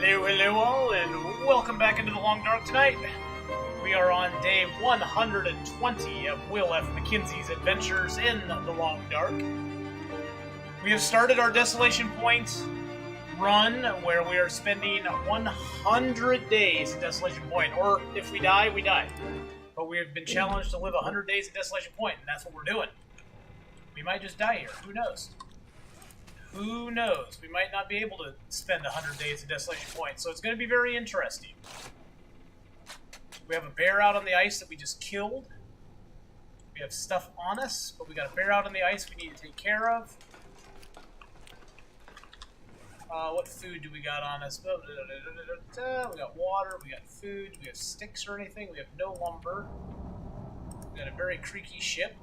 Hello, hello all, and welcome back into the Long Dark tonight. We are on day 120 of Will F. McKenzie's adventures in the Long Dark. We have started our Desolation Point run, where we are spending 100 days in Desolation Point, or if we die, we die. But we have been challenged to live 100 days in Desolation Point, and that's what we're doing. We might just die here, who knows? Who knows? We might not be able to spend 100 days in Desolation Point, so it's going to be very interesting. We have a bear out on the ice that we just killed. We have stuff on us, but we got a bear out on the ice we need to take care of. What food do we got on us? We got water, we got food, do we have sticks or anything? We have no lumber. We got a very creaky ship.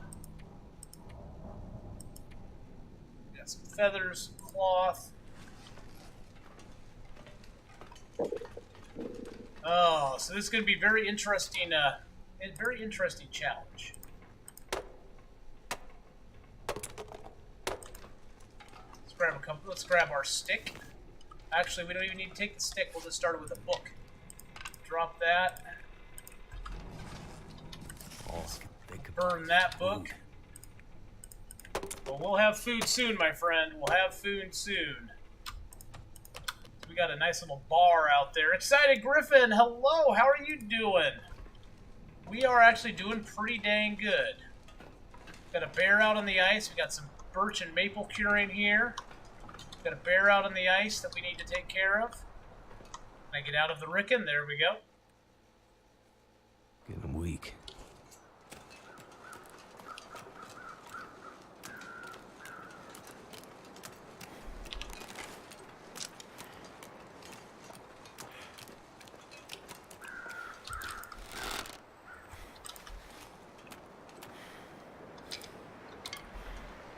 Some feathers, cloth. Oh, so this is going to be very interesting. A very interesting challenge. Let's grab our stick. Actually, we don't even need to take the stick. We'll just start it with a book. Drop that. Burn that book. Well, we'll have food soon, my friend. We'll have food soon. We got a nice little bar out there. Excited Griffin, hello. How are you doing? We are actually doing pretty dang good. Got a bear out on the ice. We got some birch and maple curing here. Got a bear out on the ice that we need to take care of. Can I get out of the ricken? There we go. Getting weak.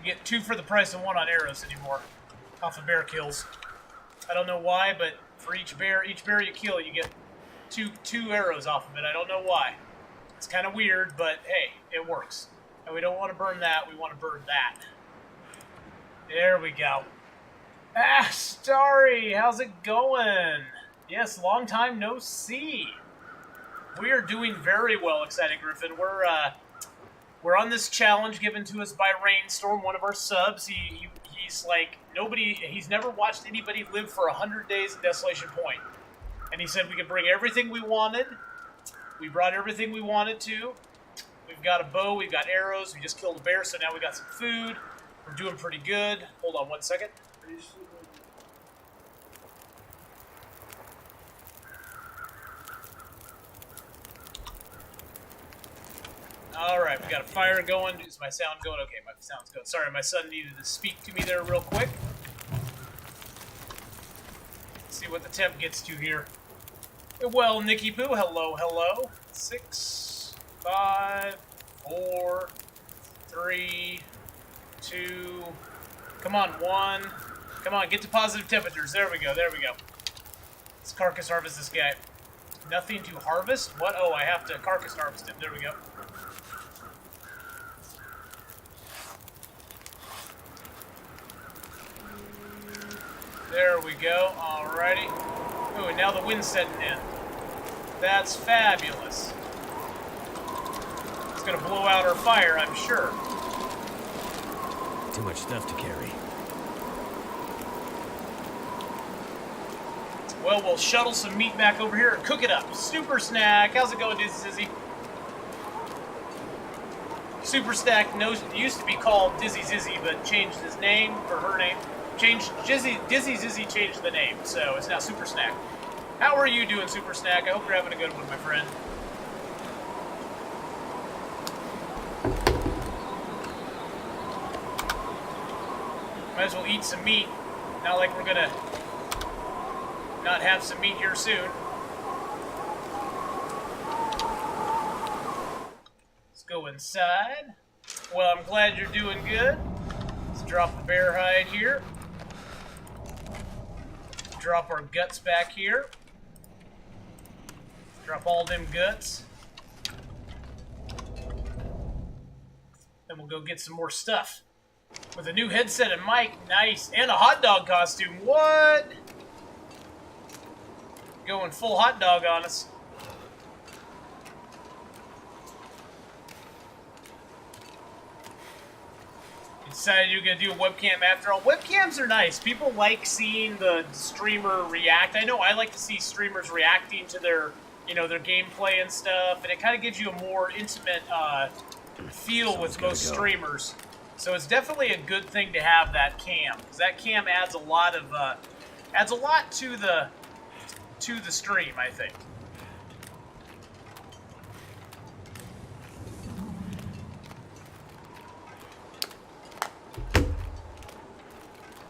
Get 2 for the price of 1 on arrows anymore. Off of bear kills. I don't know why, but for each bear you kill, you get two arrows off of it. I don't know why. It's kind of weird, but hey, it works. And we don't want to burn that, we want to burn that. There we go. Ah, Starry, how's it going? Yes, long time no see. We are doing very well, Excited Griffin. We're on this challenge given to us by Rainstorm, one of our subs. He's like, he's never watched anybody live for 100 days in Desolation Point. And he said we could bring everything we wanted. We brought everything we wanted to. We've got a bow, we've got arrows, we just killed a bear, so now we got some food. We're doing pretty good. Hold on 1 second. Alright, we got a fire going. Is my sound going? Okay, my sound's going. Sorry, my son needed to speak to me there real quick. Let's see what the temp gets to here. Well, Nicky Poo, hello, hello. 6, 5, 4, 3, 2. Come on, 1. Come on, get to positive temperatures. There we go, there we go. Let's carcass harvest this guy. Nothing to harvest? What? Oh, I have to carcass harvest him. There we go. There we go. Alrighty. Ooh, and now the wind's setting in. That's fabulous. It's gonna blow out our fire, I'm sure. Too much stuff to carry. Well, we'll shuttle some meat back over here and cook it up. Super Snack, how's it going, Dizzy? Super Snack used to be called Dizzy Zizzy, but changed his name, or her name. Dizzy Zizzy changed the name, so it's now Super Snack. How are you doing, Super Snack? I hope you're having a good one, my friend. Might as well eat some meat. Not like we're gonna not have some meat here soon. Let's go inside. Well, I'm glad you're doing good. Let's drop the bear hide here. Drop our guts back here. Drop all them guts. Then we'll go get some more stuff. With a new headset and mic, nice. And a hot dog costume, what? Going full hot dog on us. You decided you're going to do a webcam after all. Webcams are nice. People like seeing the streamer react. I know I like to see streamers reacting to their, their gameplay and stuff, and it kind of gives you a more intimate feel with most streamers. So it's definitely a good thing to have that cam, because that cam adds a lot to the stream, I think.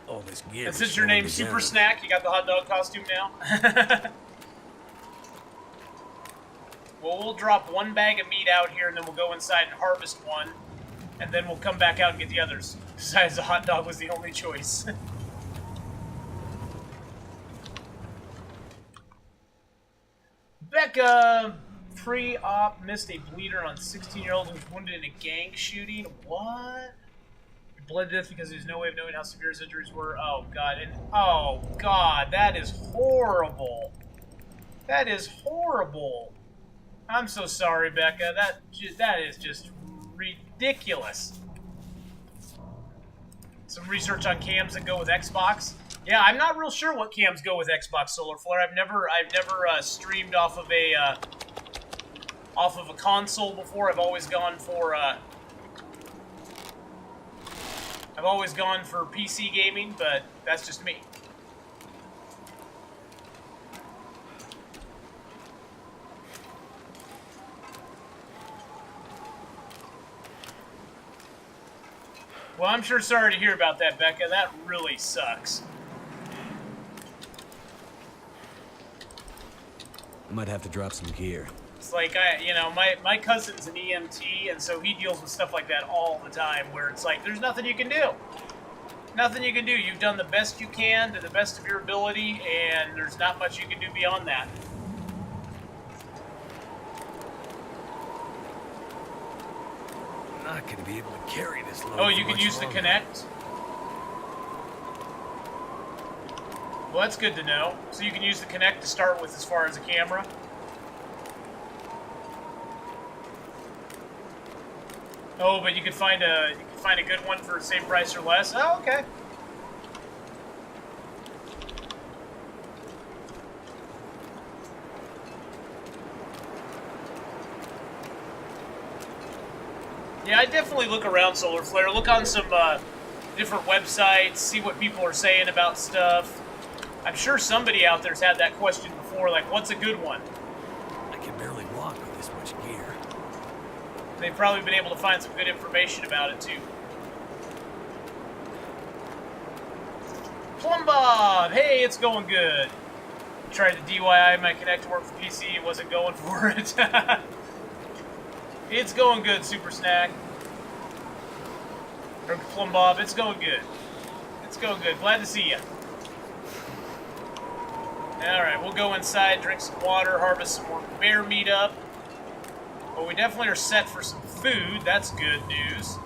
Oh, this gear. And since your name's Super Snack, you got the hot dog costume now. Well, we'll drop one bag of meat out here, and then we'll go inside and harvest one, and then we'll come back out and get the others. Besides, the hot dog was the only choice. Becca, pre-op missed a bleeder on 16-year-old who was wounded in a gang shooting. What? He bled to death because there's no way of knowing how severe his injuries were. Oh god! Oh god, that is horrible. That is horrible. I'm so sorry, Becca. That is just ridiculous. Some research on cams that go with Xbox. Yeah, I'm not real sure what cams go with Xbox Solar Flare. I've never streamed off of a console before. I've always gone for PC gaming, but that's just me. Well, I'm sure sorry to hear about that, Becca. That really sucks. I might have to drop some gear. It's like, my cousin's an EMT, and so he deals with stuff like that all the time, where it's like, there's nothing you can do. Nothing you can do. You've done the best you can to the best of your ability, and there's not much you can do beyond that. I'm not going to be able to carry this load. Oh, you can use the Kinect? Well, that's good to know. So you can use the Kinect to start with as far as a camera. Oh, but you could find a good one for the same price or less. Oh, okay. Yeah, I definitely look around Solar Flare. Look on some different websites, see what people are saying about stuff. I'm sure somebody out there's had that question before, like, what's a good one? I can barely walk with this much gear. They've probably been able to find some good information about it, too. Plum Bob! Hey, it's going good. Tried to DIY my Kinect to work with PC, it wasn't going for it. It's going good, Super Snack. Or Plum Bob, it's going good. It's going good. Glad to see you. Alright, we'll go inside, drink some water, harvest some more bear meat up. But we definitely are set for some food. That's good news.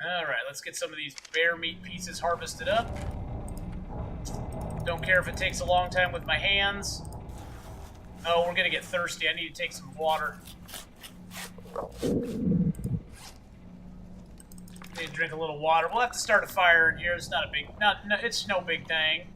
Alright, let's get some of these bear meat pieces harvested up. Don't care if it takes a long time with my hands. Oh, we're gonna get thirsty. I need to take some water. Need to drink a little water. We'll have to start a fire in here. It's not a big, it's no big thing.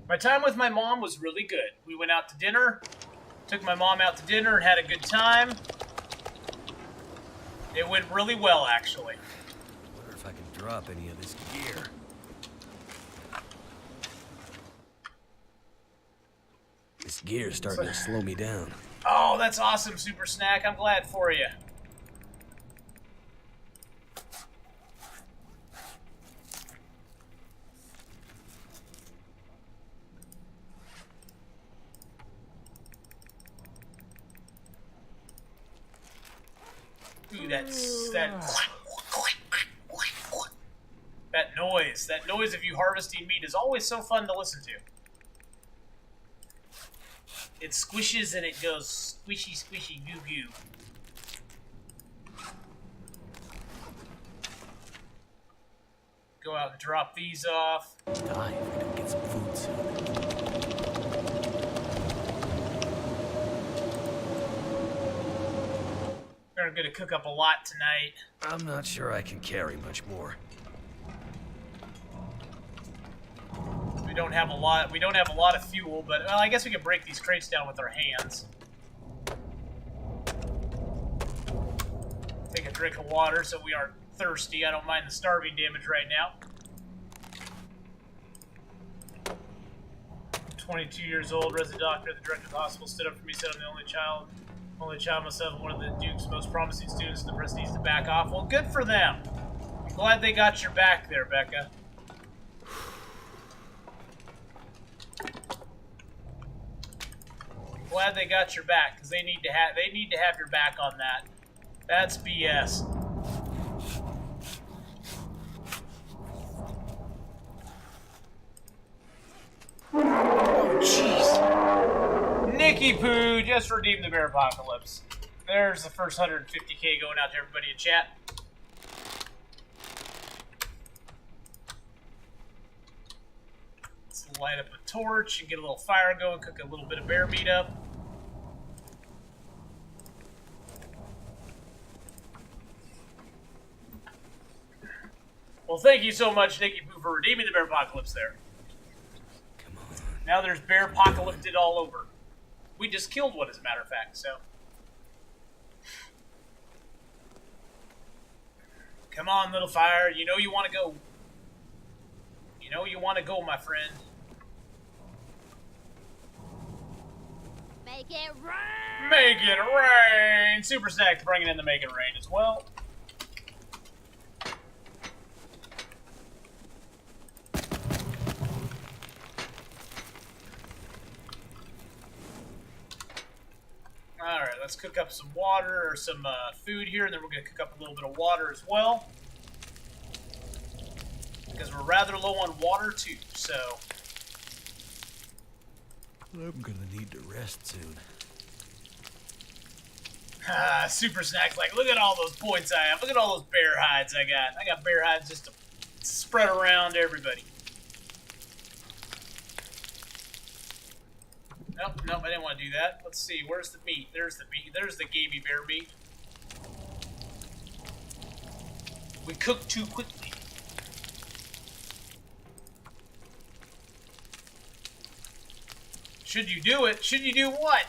My time with my mom was really good. We went out to dinner, took my mom out to dinner and had a good time. It went really well, actually. I wonder if I can drop any of this gear. This gear's starting to slow me down. Oh, that's awesome, Super Snack. I'm glad for you. Ooh, that noise. That noise of you harvesting meat is always so fun to listen to. It squishes and it goes squishy, squishy, goo goo. Go out and drop these off. Die if we don't get some food soon. We're gonna cook up a lot tonight. I'm not sure I can carry much more. We don't have a lot. We don't have a lot of fuel, but well, I guess we can break these crates down with our hands. Take a drink of water so we aren't thirsty. I don't mind the starving damage right now. 22 years old, resident doctor, the director of the hospital stood up for me, said I'm the only child myself, one of the Duke's most promising students, and the rest needs to back off. Well, good for them. I'm glad they got your back there, Becca. Glad they got your back, because they need to have your back on that. That's BS. Oh, jeez. Nicky Poo just redeemed the Bear Apocalypse. There's the first 150k going out to everybody in chat. Let's light up a torch and get a little fire going, cook a little bit of bear meat up. Well, thank you so much, Nicky Poo, for redeeming the Bear Apocalypse there. Come on. Now there's Bear Apocalypse all over. We just killed one, as a matter of fact, so. Come on, little fire. You know you want to go. You know you want to go, my friend. Make it rain! Make it rain! Super Snack's bringing in the Make It Rain as well. Alright, let's cook up some water or some food here, and then we're going to cook up a little bit of water as well. Because we're rather low on water too, so. I'm gonna need to rest soon. Super Snack's like, look at all those points I have. Look at all those bear hides I got. I got bear hides just to spread around everybody. Nope, nope, I didn't want to do that. Let's see, where's the meat? There's the meat. There's the gamey bear meat. We cook too quickly. Should you do it? Should you do what?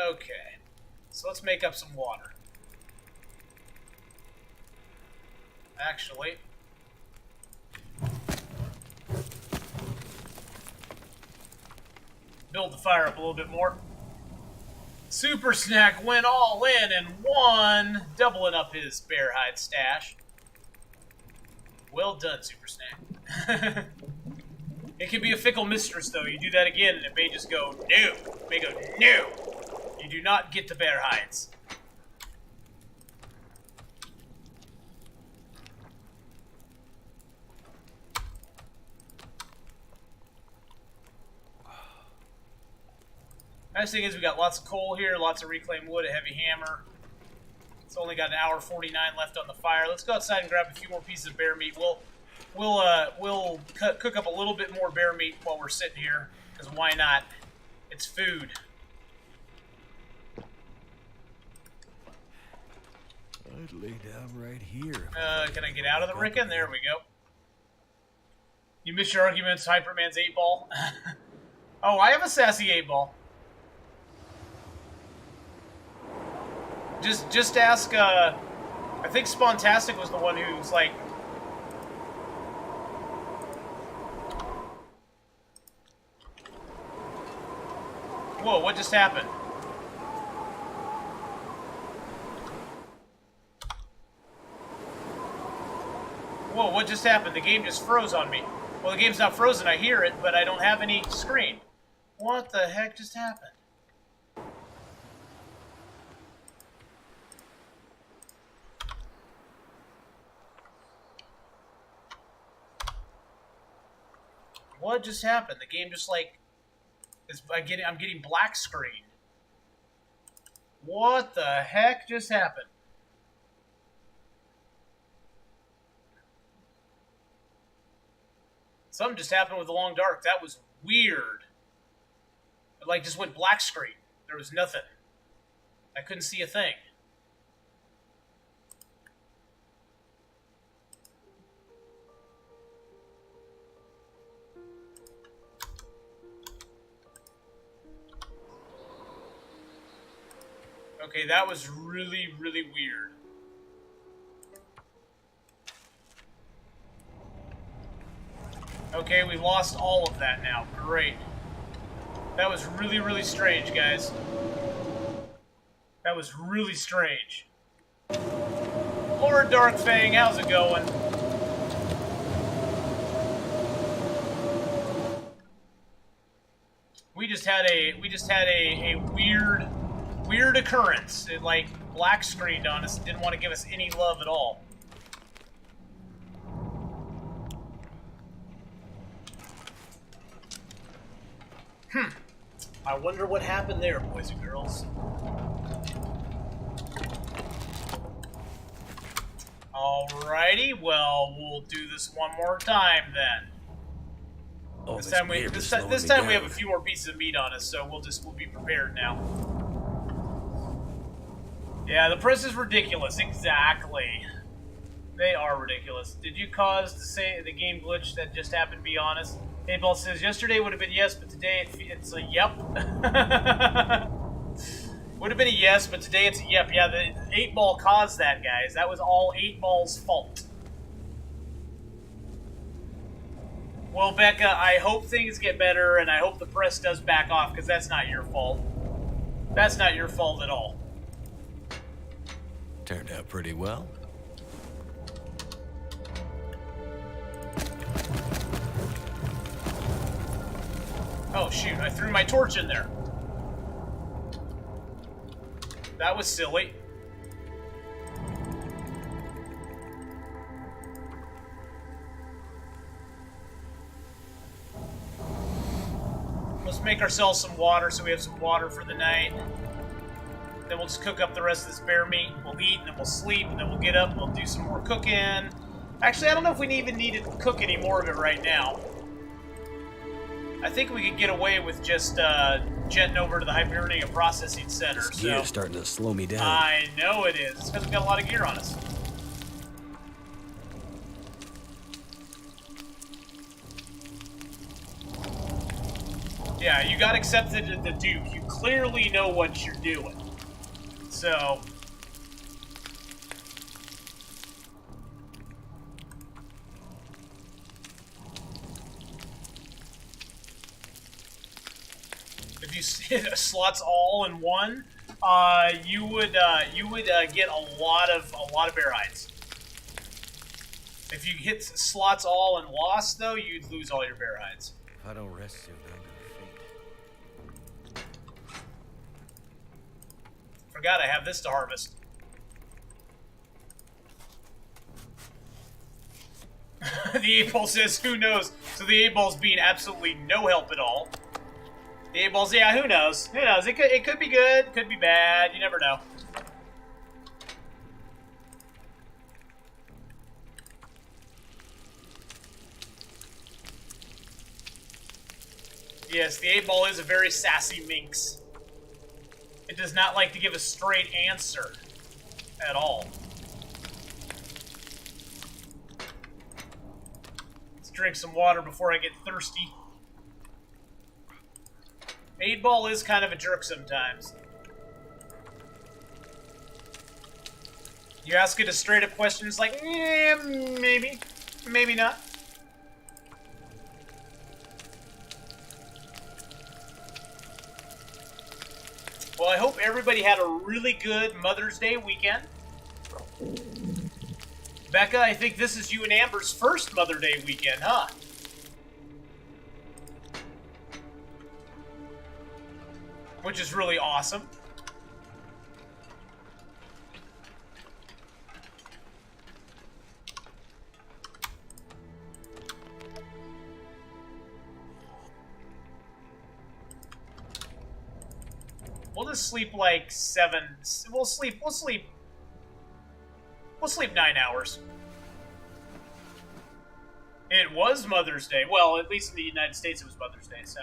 Okay. So let's make up some water. Actually. Build the fire up a little bit more. Super Snack went all in and won, doubling up his bear hide stash. Well done, Super Snack. It can be a fickle mistress, though. You do that again, and it may just go, no. It may go, no. You do not get the bear hides. Nice thing is we got lots of coal here, lots of reclaimed wood, a heavy hammer. It's only got an hour 49 left on the fire. Let's go outside and grab a few more pieces of bear meat. We'll cook up a little bit more bear meat while we're sitting here, because why not? It's food. I'd lay down right here. Can I get out of the Rickon? There we go. You missed your arguments, Hyperman's 8-ball. Oh, I have a sassy 8-ball. Just ask, I think Spontastic was the one who's like... Whoa, what just happened? Whoa, what just happened? The game just froze on me. Well, the game's not frozen, I hear it, but I don't have any screen. What the heck just happened? What just happened? The game just like I'm getting black screen. What the heck just happened? Something just happened with the Long Dark. That was weird. It like just went black screen. There was nothing. I couldn't see a thing. Okay, that was really, really weird. Okay, we lost all of that now. Great. That was really, really strange, guys. That was really strange. Lord Darkfang, how's it going? We just had a weird occurrence. It like black screened on us and didn't want to give us any love at all. I wonder what happened there, boys and girls. Alrighty, well, we'll do this one more time then. Oh, This time we have a few more pieces of meat on us, so we'll be prepared now. Yeah, the price is ridiculous. Exactly. They are ridiculous. Did you cause the game glitch that just happened? Be honest. 8-Ball says yesterday would have been yes, but today it's a yep. Would have been a yes, but today it's a yep. Yeah, the 8-Ball caused that, guys. That was all 8-Ball's fault. Well, Becca, I hope things get better, and I hope the press does back off, because that's not your fault. That's not your fault at all. Turned out pretty well. Oh, shoot, I threw my torch in there. That was silly. Let's make ourselves some water so we have some water for the night. Then we'll just cook up the rest of this bear meat. We'll eat, and then we'll sleep, and then we'll get up, and we'll do some more cooking. Actually, I don't know if we even need to cook any more of it right now. I think we could get away with just jetting over to the Hibernia Processing Center. This gear's starting to slow me down. I know it is. It's because we got a lot of gear on us. Yeah, you got accepted at the Duke. You clearly know what you're doing. So... if you slots all in one, you would get a lot of bear hides. If you hit slots all and lost, though, you'd lose all your bear hides. If I don't rest soon, I'm gonna faint. Forgot I have this to harvest. The 8-Ball says, who knows? So the 8-Ball's being absolutely no help at all. The 8-Ball's, yeah, who knows? Who knows? It could be good, could be bad. You never know. Yes, the 8-Ball is a very sassy minx. It does not like to give a straight answer at all. Let's drink some water before I get thirsty. 8-Ball is kind of a jerk sometimes. You ask it a straight-up question, it's like, eh, maybe. Maybe not. Well, I hope everybody had a really good Mother's Day weekend. Becca, I think this is you and Amber's first Mother's Day weekend, huh? Which is really awesome. We'll just sleep like 7. We'll sleep 9 hours. It was Mother's Day. Well, at least in the United States it was Mother's Day, so.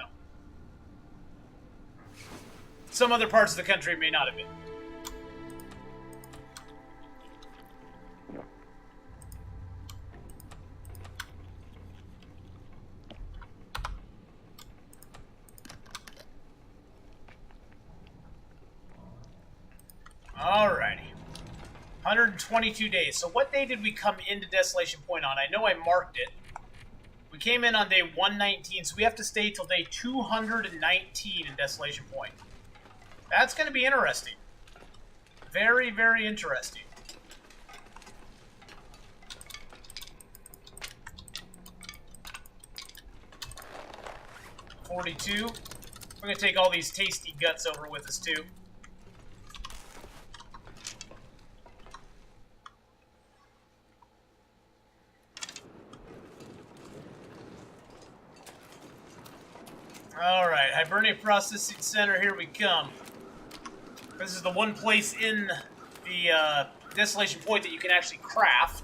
Some other parts of the country may not have been. Alrighty. 122 days. So what day did we come into Desolation Point on? I know I marked it. We came in on day 119, so we have to stay till day 219 in Desolation Point. That's going to be interesting. Very, very interesting. $42. We're going to take all these tasty guts over with us, too. Alright, Hibernia Processing Center, here we come. This is the one place in the Desolation Point that you can actually craft.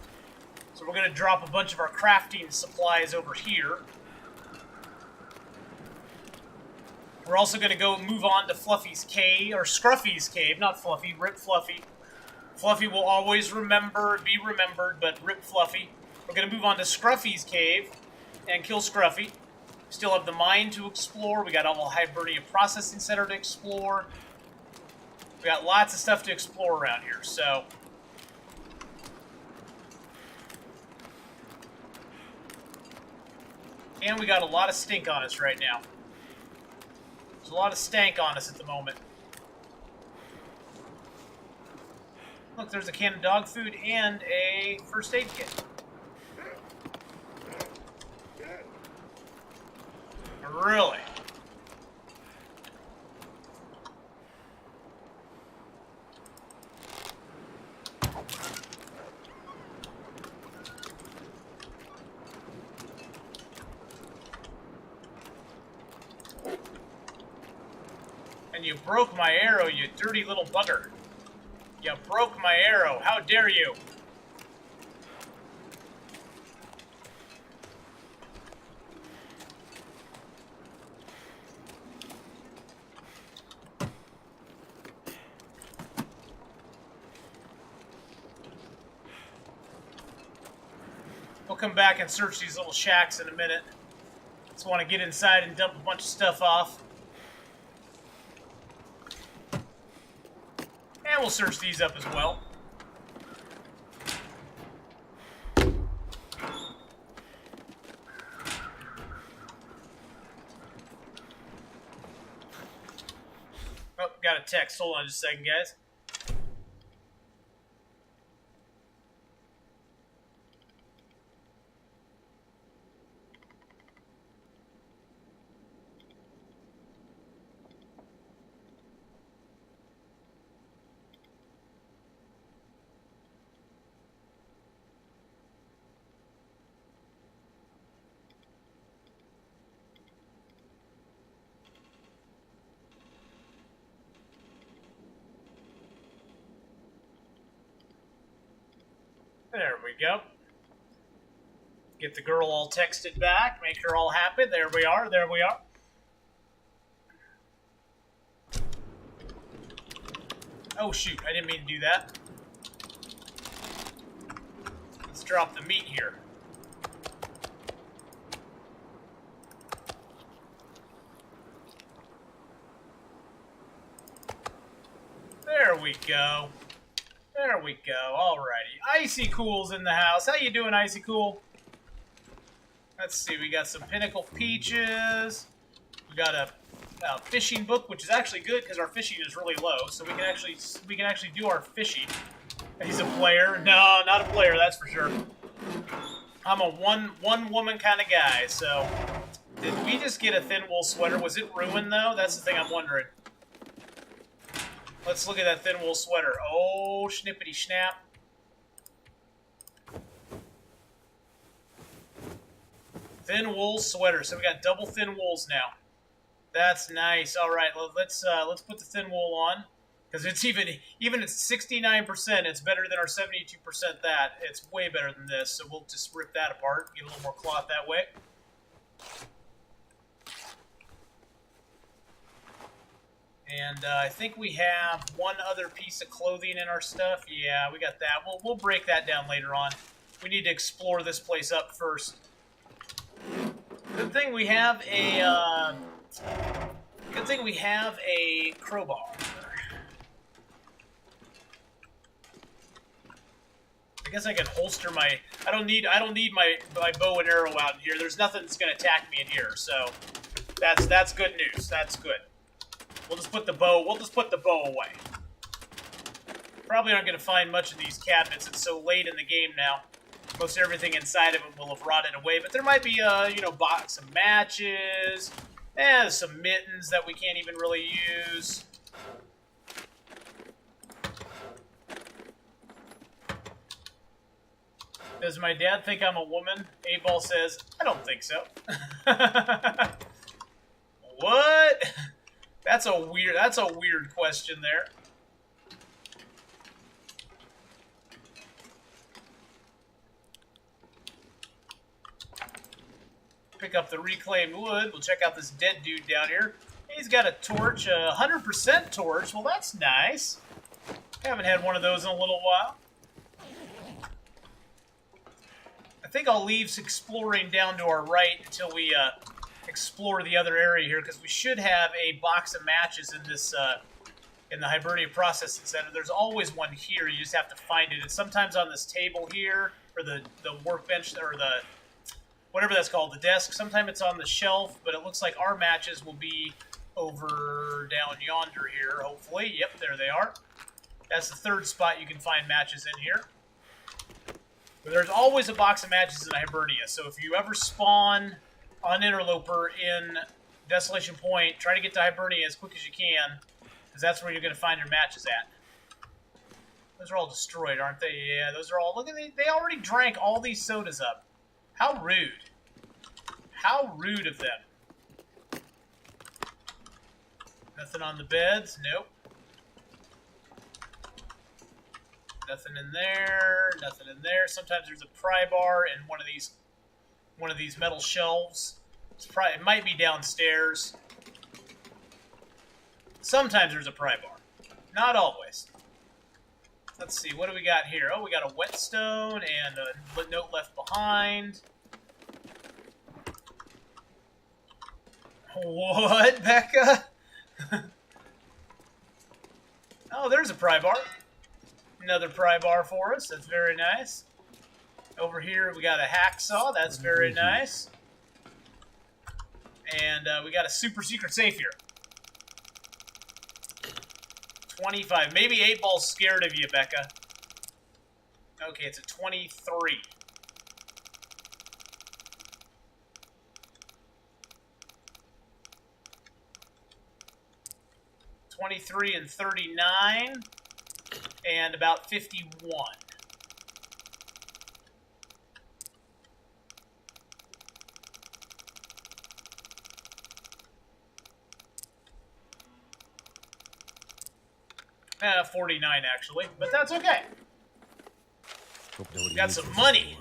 So we're going to drop a bunch of our crafting supplies over here. We're also going to go move on to Fluffy's Cave, or Scruffy's Cave, not Fluffy, Rip Fluffy. Fluffy will always be remembered, but Rip Fluffy. We're going to move on to Scruffy's Cave and kill Scruffy. Still have the mine to explore. We got all Hibernia Processing Center to explore. We got lots of stuff to explore around here, so. And we got a lot of stink on us right now. There's a lot of stank on us at the moment. Look, there's a can of dog food and a first aid kit. Really? And you broke my arrow, you dirty little bugger. You broke my arrow. How dare you? We'll come back and search these little shacks in a minute. Just want to get inside and dump a bunch of stuff off. And we'll search these up as well. Oh, got a text. Hold on just a second, guys. There we go. Get the girl all texted back. Make her all happy. There we are. There we are. Oh, shoot. I didn't mean to do that. Let's drop the meat here. There we go. There we go. Alrighty. Icy Cool's in the house. How you doing, Icy Cool? Let's see. We got some Pinnacle Peaches. We got a fishing book, which is actually good because our fishing is really low, so we can actually do our fishing. He's a player. No, not a player. That's for sure. I'm a one woman kind of guy. So, did we just get a thin wool sweater? Was it ruined though? That's the thing I'm wondering. Let's look at that thin wool sweater. Oh, schnippity snap. Thin wool sweater. So we got double thin wools now. That's nice. All right, well, let's put the thin wool on, because it's even at 69%, it's better than our 72%. That it's way better than this. So we'll just rip that apart, get a little more cloth that way. And I think we have one other piece of clothing in our stuff. Yeah, we got that. We'll break that down later on. We need to explore this place up first. Good thing we have a crowbar. I guess I can holster my. I don't need my bow and arrow out in here. There's nothing that's gonna attack me in here, so that's good news. That's good. We'll just put the bow away. Probably aren't gonna find much of these cabinets. It's so late in the game now. Most everything inside of them will have rotted away, but there might be box of matches, some mittens that we can't even really use. Does my dad think I'm a woman? 8-Ball says, I don't think so. What? That's a weird question there. Pick up the reclaimed wood. We'll check out this dead dude down here. He's got a torch, 100% torch. Well, that's nice. Haven't had one of those in a little while. I think I'll leave exploring down to our right until we explore the other area here, because we should have a box of matches in this in the Hibernia Processing Center. There's always one here. You just have to find it. It's sometimes on this table here, or the workbench, or the whatever that's called, the desk. Sometimes it's on the shelf, but it looks like our matches will be over down yonder here, hopefully. Yep, there they are. That's the third spot you can find matches in here. But there's always a box of matches in Hibernia, so if you ever spawn on Interloper in Desolation Point, try to get to Hibernia as quick as you can, because that's where you're going to find your matches at. Those are all destroyed, aren't they? Yeah, those are all... Look at they already drank all these sodas up. How rude. How rude of them. Nothing on the beds? Nope. Nothing in there. Nothing in there. Sometimes there's a pry bar in one of these metal shelves. It might be downstairs. Sometimes there's a pry bar. Not always. Let's see, what do we got here? Oh, we got a whetstone and a note left behind. What, Becca? Oh, there's a pry bar. Another pry bar for us. That's very nice. Over here, we got a hacksaw. That's very nice. And we got a super secret safe here. 25. Maybe 8-Ball's scared of you, Becca. Okay, it's a 23. $23 and 39, and about 51. Eh, 49 actually, but that's okay. We got some money.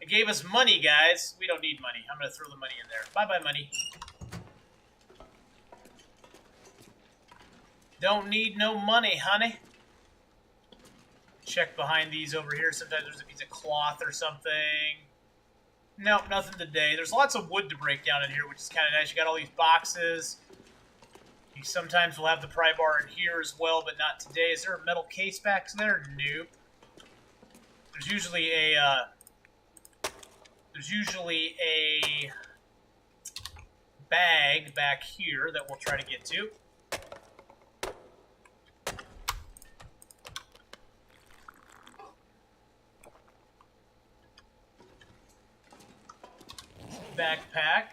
It gave us money, guys. We don't need money. I'm gonna throw the money in there. Bye-bye, money. Don't need no money, honey. Check behind these over here. Sometimes there's a piece of cloth or something. Nope, nothing today. There's lots of wood to break down in here, which is kind of nice. You got all these boxes. You sometimes will have the pry bar in here as well, but not today. Is there a metal case back there? Nope. There's usually a bag back here that we'll try to get to. Backpack.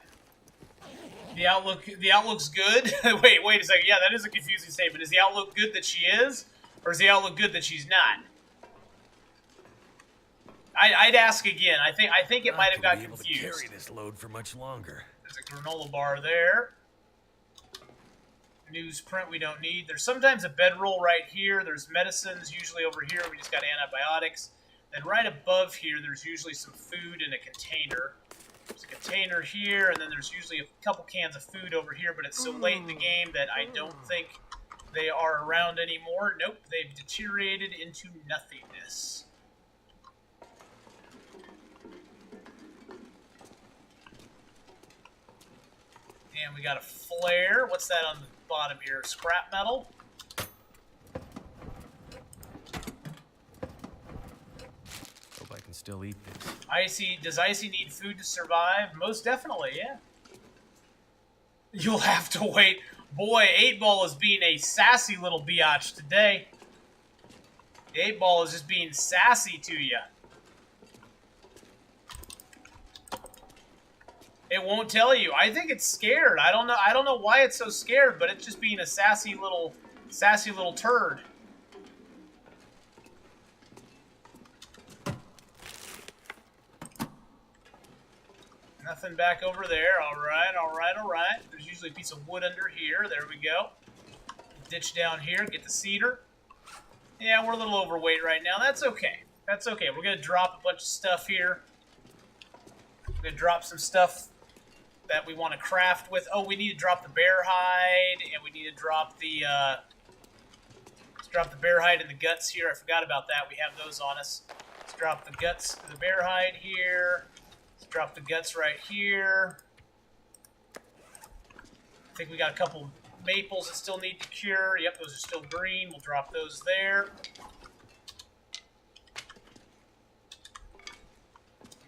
The outlook's good. wait a second. Yeah, that is a confusing statement. Is the outlook good that she is, or is the outlook good that she's not? I'd ask again. I think it might have got confused. Carry this load for much longer. There's a granola bar there. Newsprint we don't need. There's sometimes a bedroll right here. There's medicines usually over here. We just got antibiotics. Then right above here, there's usually some food in a container. There's a container here, and then there's usually a couple cans of food over here, but it's so late in the game that I don't think they are around anymore. Nope, they've deteriorated into nothingness. And we got a flare. What's that on the bottom here? Scrap metal. Hope I can still eat this. Icy, does Icy need food to survive? Most definitely, yeah. You'll have to wait. Boy, 8-Ball is being a sassy little biatch today. The 8-Ball is just being sassy to you. It won't tell you. I think it's scared. I don't know why it's so scared, but it's just being a sassy little turd. Nothing back over there. All right, all right, all right. There's usually a piece of wood under here. There we go. Ditch down here. Get the cedar. Yeah, we're a little overweight right now. That's okay. That's okay. We're going to drop a bunch of stuff here. We're going to drop some stuff that we want to craft with. Oh, we need to drop the bear hide, and we need to drop the let's drop the bear hide and the guts here. I forgot about that. We have those on us. Let's drop the guts, the bear hide here. Let's drop the guts right here. I think we got a couple maples that still need to cure. Yep, those are still green. We'll drop those there.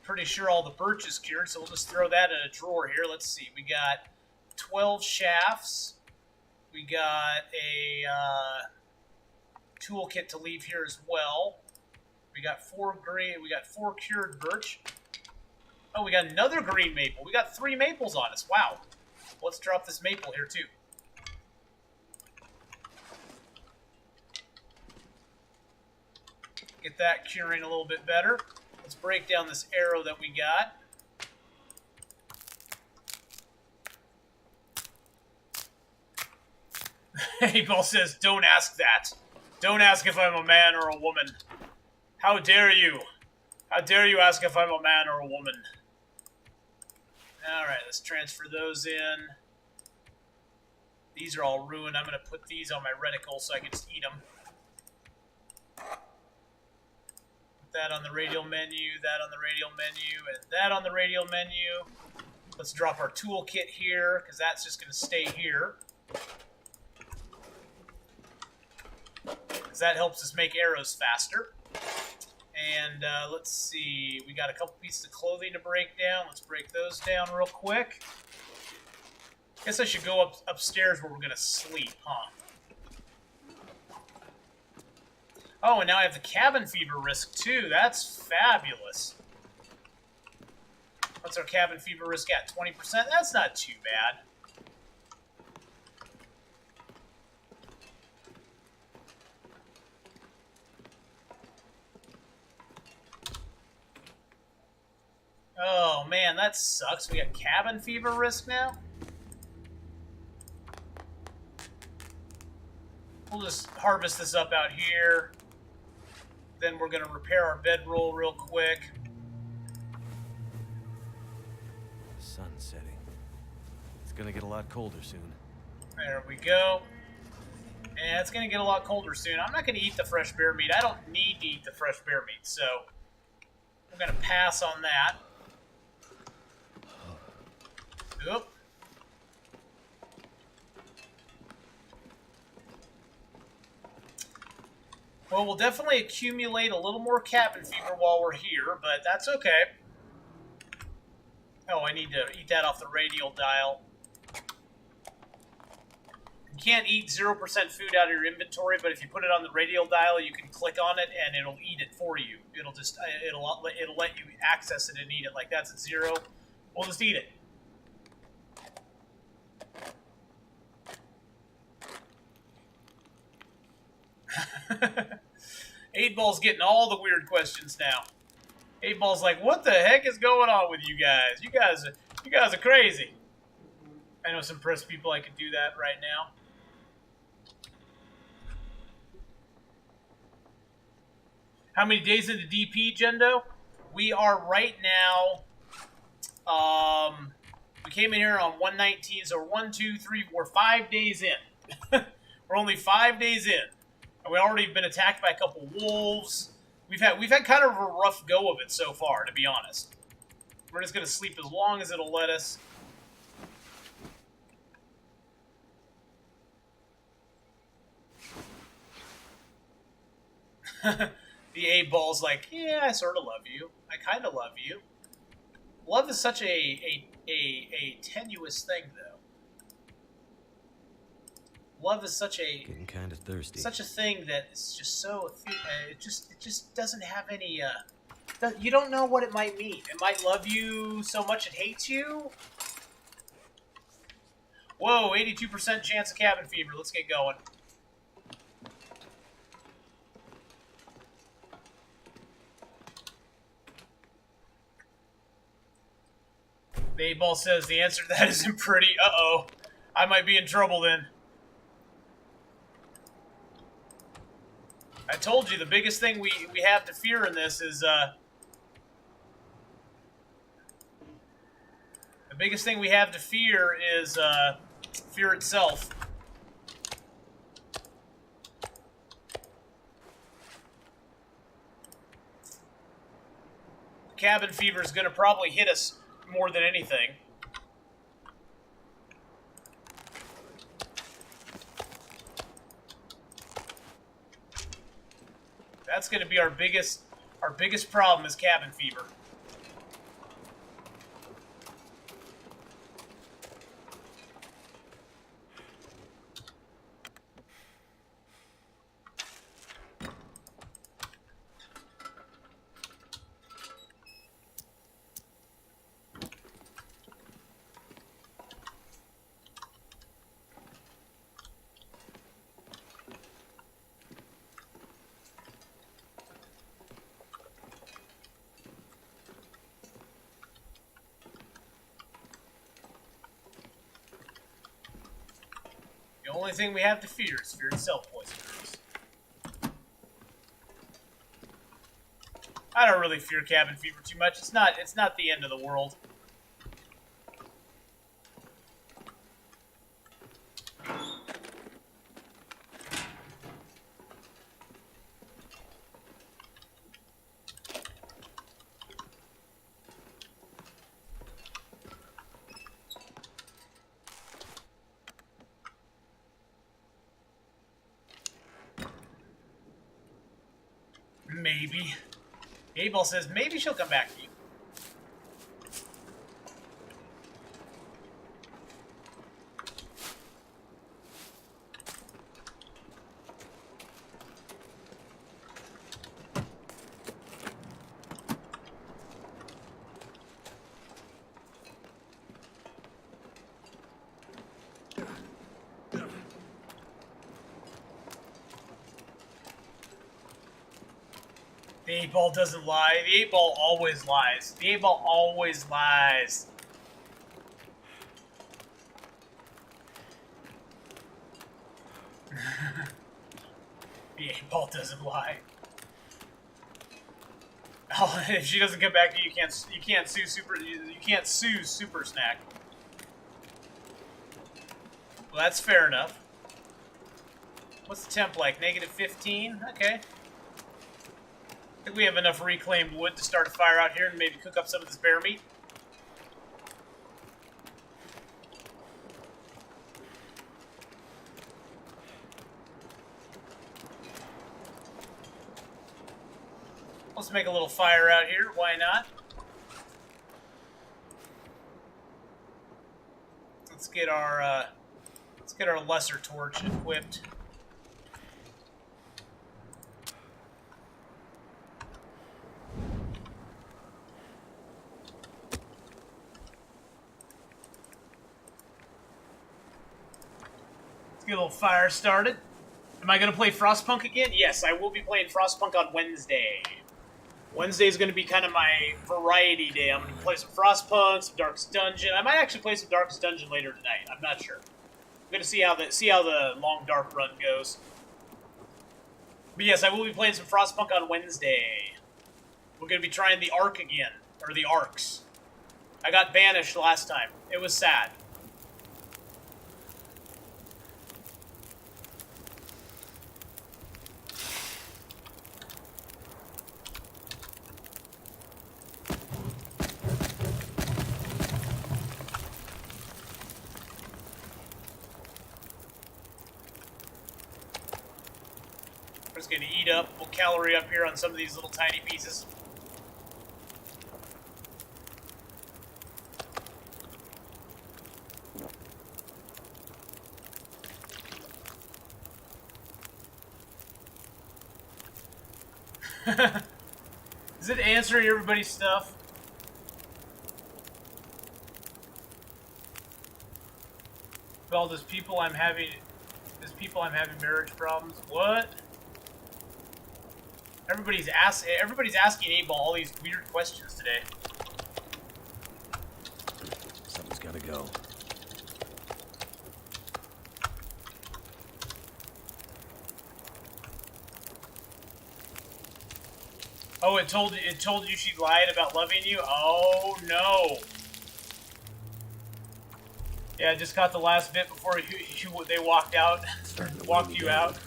Pretty sure all the birch is cured, so we'll just throw that in a drawer here. Let's see. We got 12 shafts. We got a toolkit to leave here as well. We got 4 green. We got 4 cured birch. Oh, we got another green maple. We got 3 maples on us. Wow. Let's drop this maple here too. Get that curing a little bit better. Let's break down this arrow that we got. Abel says, don't ask that. Don't ask if I'm a man or a woman. How dare you? How dare you ask if I'm a man or a woman? Alright, let's transfer those in. These are all ruined. I'm going to put these on my reticle so I can just eat them. That on the radial menu, that on the radial menu, and that on the radial menu. Let's drop our toolkit here, because that's just going to stay here. Because that helps us make arrows faster. And let's see, we got a couple pieces of clothing to break down. Let's break those down real quick. Guess I should go upstairs where we're going to sleep, huh? Oh, and now I have the cabin fever risk, too. That's fabulous. What's our cabin fever risk at? 20%? That's not too bad. Oh, man, that sucks. We got cabin fever risk now? We'll just harvest this up out here. Then we're going to repair our bedroll real quick. The sun's setting. It's going to get a lot colder soon. There we go. And it's going to get a lot colder soon. I'm not going to eat the fresh bear meat. I don't need to eat the fresh bear meat, so I'm going to pass on that. Oop. Well, we'll definitely accumulate a little more cabin fever while we're here, but that's okay. Oh, I need to eat that off the radial dial. You can't eat 0% food out of your inventory, but if you put it on the radial dial, you can click on it and it'll eat it for you. It'll just it'll let you access it and eat it. Like that's at 0. We'll just eat it. Eight Ball's getting all the weird questions now. 8-Ball's like, what the heck is going on with you guys? You guys are crazy. I know some press people I could do that right now. How many days into DP, Gendo? We are right now. We came in here on 119, so we're 1, 2, 3, 4, 5 days in. We're only 5 days in, and we already been attacked by a couple wolves. We've had kind of a rough go of it so far, to be honest. We're just gonna sleep as long as it'll let us. The 8-ball's like, yeah, I sort of love you. I kind of love you. Love is such a tenuous thing, though. Love is such a Getting kind of thirsty. Such a thing that it's just so it just doesn't have any. You don't know what it might mean. It might love you so much it hates you. Whoa, 82% chance of cabin fever. Let's get going. The 8-ball says the answer to that isn't pretty. Uh-oh. I might be in trouble then. I told you the biggest thing we have to fear in this is, the biggest thing we have to fear is, fear itself. Cabin fever is going to probably hit us more than anything. That's going to be our biggest problem is cabin fever. The only thing we have to fear is fear itself, boys and girls. I don't really fear cabin fever too much. It's not the end of the world. Maybe. Abel says maybe she'll come back to you. The 8-ball doesn't lie. The 8-ball always lies. The 8-ball always lies. The 8-ball doesn't lie. Oh, if she doesn't come back to you, you can't sue Super Snack. Well, that's fair enough. What's the temp like? -15? Okay. I think we have enough reclaimed wood to start a fire out here and maybe cook up some of this bear meat. Let's make a little fire out here. Why not? Let's get our lesser torch equipped. Get a little fire started. Am I going to play Frostpunk again? Yes, I will be playing Frostpunk on Wednesday. Wednesday is going to be kind of my variety day. I'm going to play some Frostpunk, some Darkest Dungeon. I might actually play some Darkest Dungeon later tonight. I'm not sure. I'm going to see how the long dark run goes. But yes, I will be playing some Frostpunk on Wednesday. We're going to be trying the Arc again. Or the Arcs. I got banished last time. It was sad. We're just going to eat up. We'll calorie up here on some of these little tiny pieces. Is it answering everybody's stuff? Well, there's people I'm having marriage problems. What? Everybody's asking 8-Ball all these weird questions today. Something's gotta go. Oh, it told you she lied about loving you? Oh no. Yeah, I just caught the last bit before they walked out. Walked you out.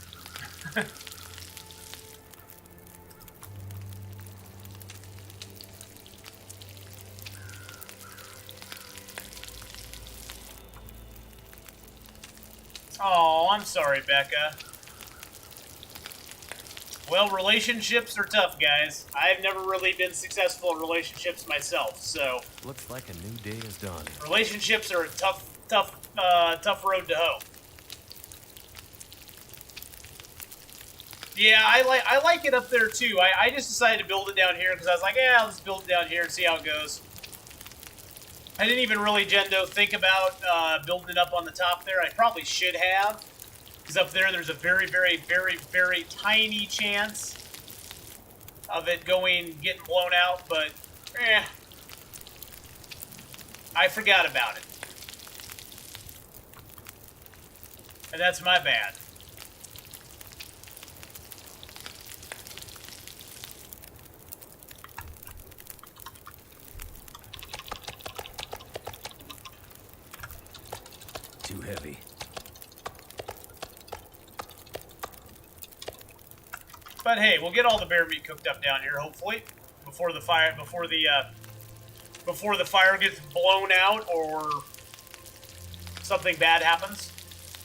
Oh, I'm sorry, Becca. Well, relationships are tough, guys. I've never really been successful in relationships myself, so... Looks like a new day is done. Relationships are a tough road to hoe. Yeah, I like it up there, too. I just decided to build it down here, because I was like, yeah, let's build it down here and see how it goes. I didn't even really, Gendo, think about building it up on the top there. I probably should have. Because up there's a very, very, very, very tiny chance of it getting blown out, but, I forgot about it. And that's my bad. Too heavy. But hey, we'll get all the bear meat cooked up down here, hopefully, before the fire gets blown out or something bad happens.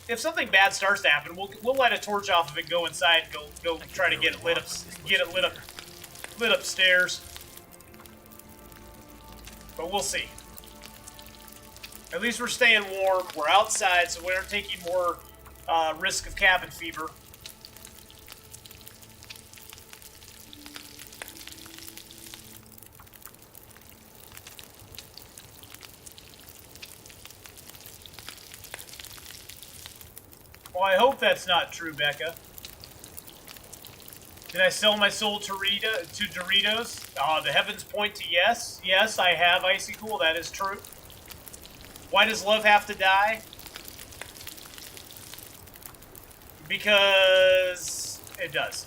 If something bad starts to happen, we'll light a torch off of it, go inside, go try to get it lit up upstairs. But we'll see. At least we're staying warm. We're outside, so we aren't taking more risk of cabin fever. Well, I hope that's not true, Becca. Did I sell my soul to Doritos? The heavens point to yes. Yes, I have, Icy Cool. That is true. Why does love have to die? Because it does.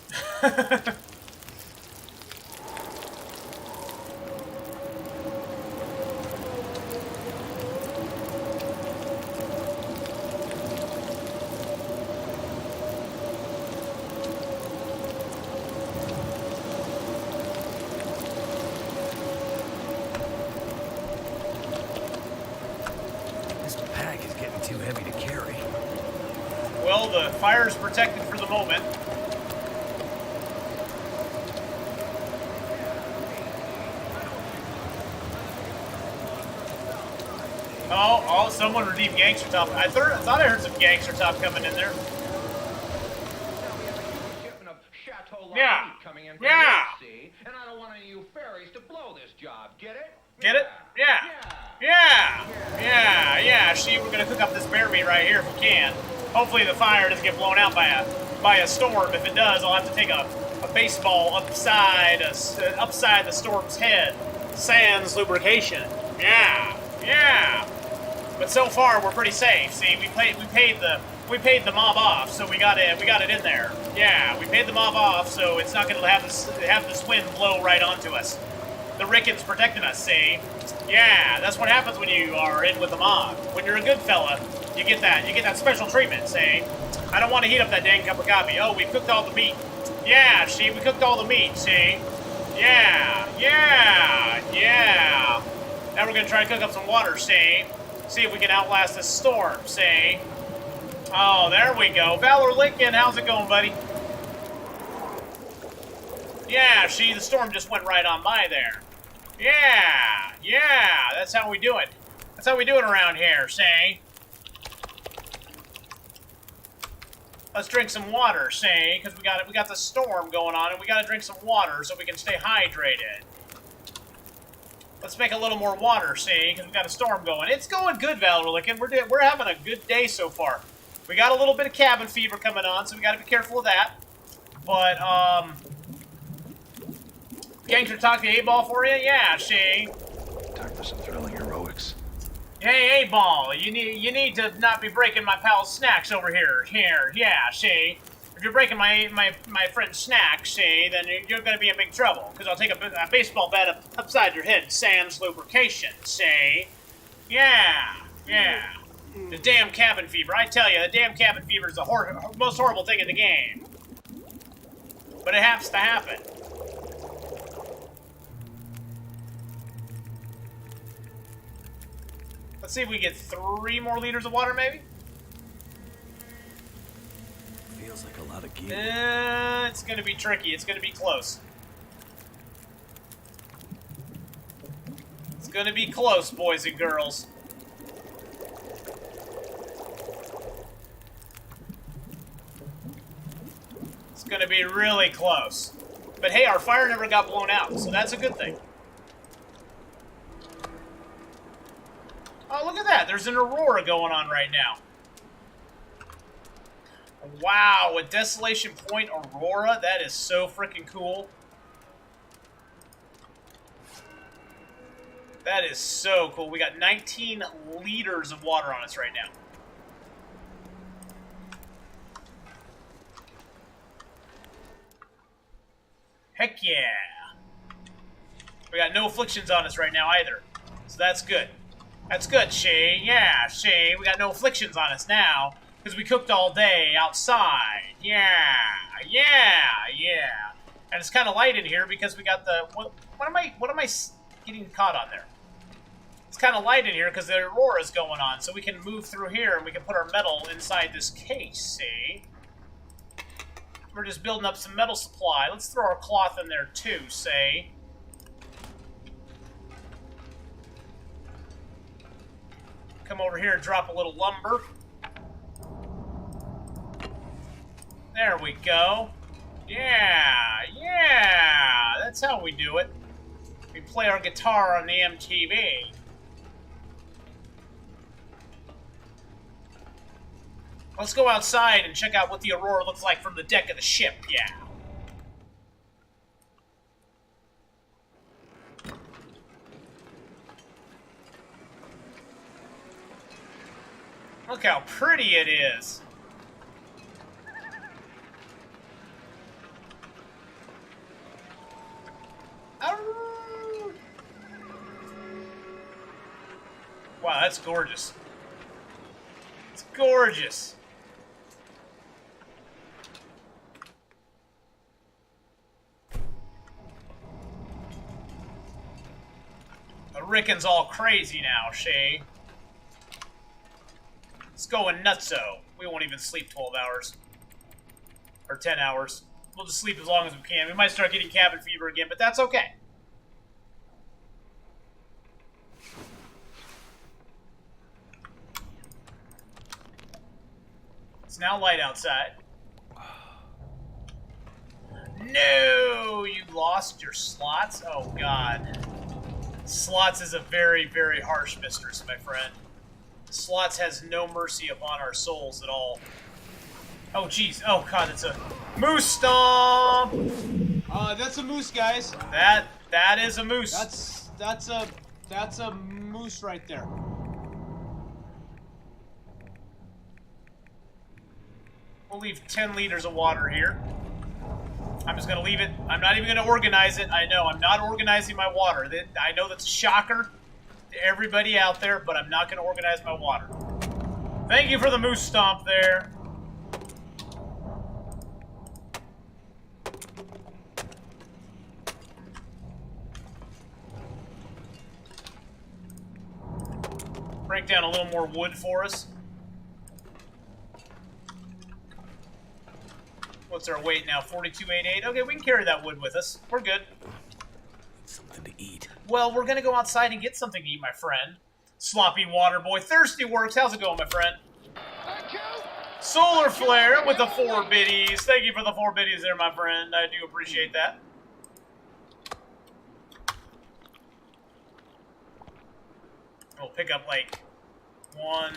Too heavy to carry. Well, the fire's protected for the moment. Oh, someone redeemed Gangster Top. I thought I heard some Gangster Top coming in there. Yeah. Yeah. And I don't want any of you fairies to blow this job. Get it? Get it? Yeah. Yeah. See, we're gonna cook up this bear meat right here if we can. Hopefully the fire doesn't get blown out by a storm. If it does, I'll have to take a baseball upside the storm's head. Sans lubrication. Yeah. But so far we're pretty safe. See, we paid We paid the mob off, so we got it in there. Yeah, we paid the mob off, so it's not gonna have this wind blow right onto us. The Ricken's protecting us, see? Yeah, that's what happens when you are in with the mob. When you're a good fella, you get that special treatment, see? I don't want to heat up that dang cup of coffee. Oh, we cooked all the meat. Yeah, see, we cooked all the meat, see? Yeah. Now we're gonna try to cook up some water, see? See if we can outlast this storm, see? Oh, there we go. Valor Lincoln, how's it going, buddy? Yeah, see, the storm just went right on by there. Yeah, that's how we do it. That's how we do it around here, see? Let's drink some water, see? Because we got the storm going on, and we got to drink some water so we can stay hydrated. Let's make a little more water, see? Because we got a storm going. It's going good, Valor Lincoln. We're having a good day so far. We got a little bit of cabin fever coming on, so we got to be careful of that. But, Gangster talk to 8-Ball for you? Yeah, see? Time for some thrilling heroics. Hey, 8-Ball, you need to not be breaking my pal's snacks over here. Yeah, see? If you're breaking my friend's snacks, see, then you're going to be in big trouble. Because I'll take a baseball bat upside your head, sans lubrication, see? Yeah. The damn cabin fever. I tell you, the damn cabin fever is the most horrible thing in the game. But it has to happen. Let's see if we get 3 more liters of water, maybe? Feels like a lot of gear. It's gonna be tricky. It's gonna be close. It's gonna be close, boys and girls. It's gonna be really close. But hey, our fire never got blown out, so that's a good thing. Oh, look at that. There's an aurora going on right now. Wow, a Desolation Point aurora? That is so freaking cool. That is so cool. We got 19 liters of water on us right now. Heck yeah. We got no afflictions on us right now either. So that's good. That's good, Shay. Yeah, Shay. We got no afflictions on us now. Because we cooked all day outside. Yeah. And it's kind of light in here because we got the... What am I getting caught on there? It's kind of light in here because the aurora's going on. So we can move through here and we can put our metal inside this case, see? We're just building up some metal supply. Let's throw our cloth in there too, say. Come over here and drop a little lumber. There we go. Yeah. That's how we do it. We play our guitar on the MTV. Let's go outside and check out what the aurora looks like from the deck of the ship, yeah. Look how pretty it is. Wow, that's gorgeous. It's gorgeous. The Ricken's all crazy now, Shay. It's going nutso. We won't even sleep 12 hours. Or 10 hours. We'll just sleep as long as we can. We might start getting cabin fever again, but that's okay. It's now light outside. No! You lost your slots? Oh, God. Slots is a very, very harsh mistress, my friend. Slots has no mercy upon our souls at all. Oh, jeez. Oh, God, it's a moose stomp! That's a moose, guys. That is a moose. That's a moose right there. We'll leave 10 liters of water here. I'm just going to leave it. I'm not even going to organize it. I know, I'm not organizing my water. I know that's a shocker to everybody out there, but I'm not going to organize my water. Thank you for the moose stomp there. Break down a little more wood for us. What's our weight now? 4288. Okay, we can carry that wood with us. We're good. Something to eat. Well, we're gonna go outside and get something to eat, my friend. Sloppy water boy. Thirsty Works. How's it going, my friend? Solar Flare with the 4 biddies. Thank you for the 4 biddies there, my friend. I do appreciate that. We'll pick up like 1,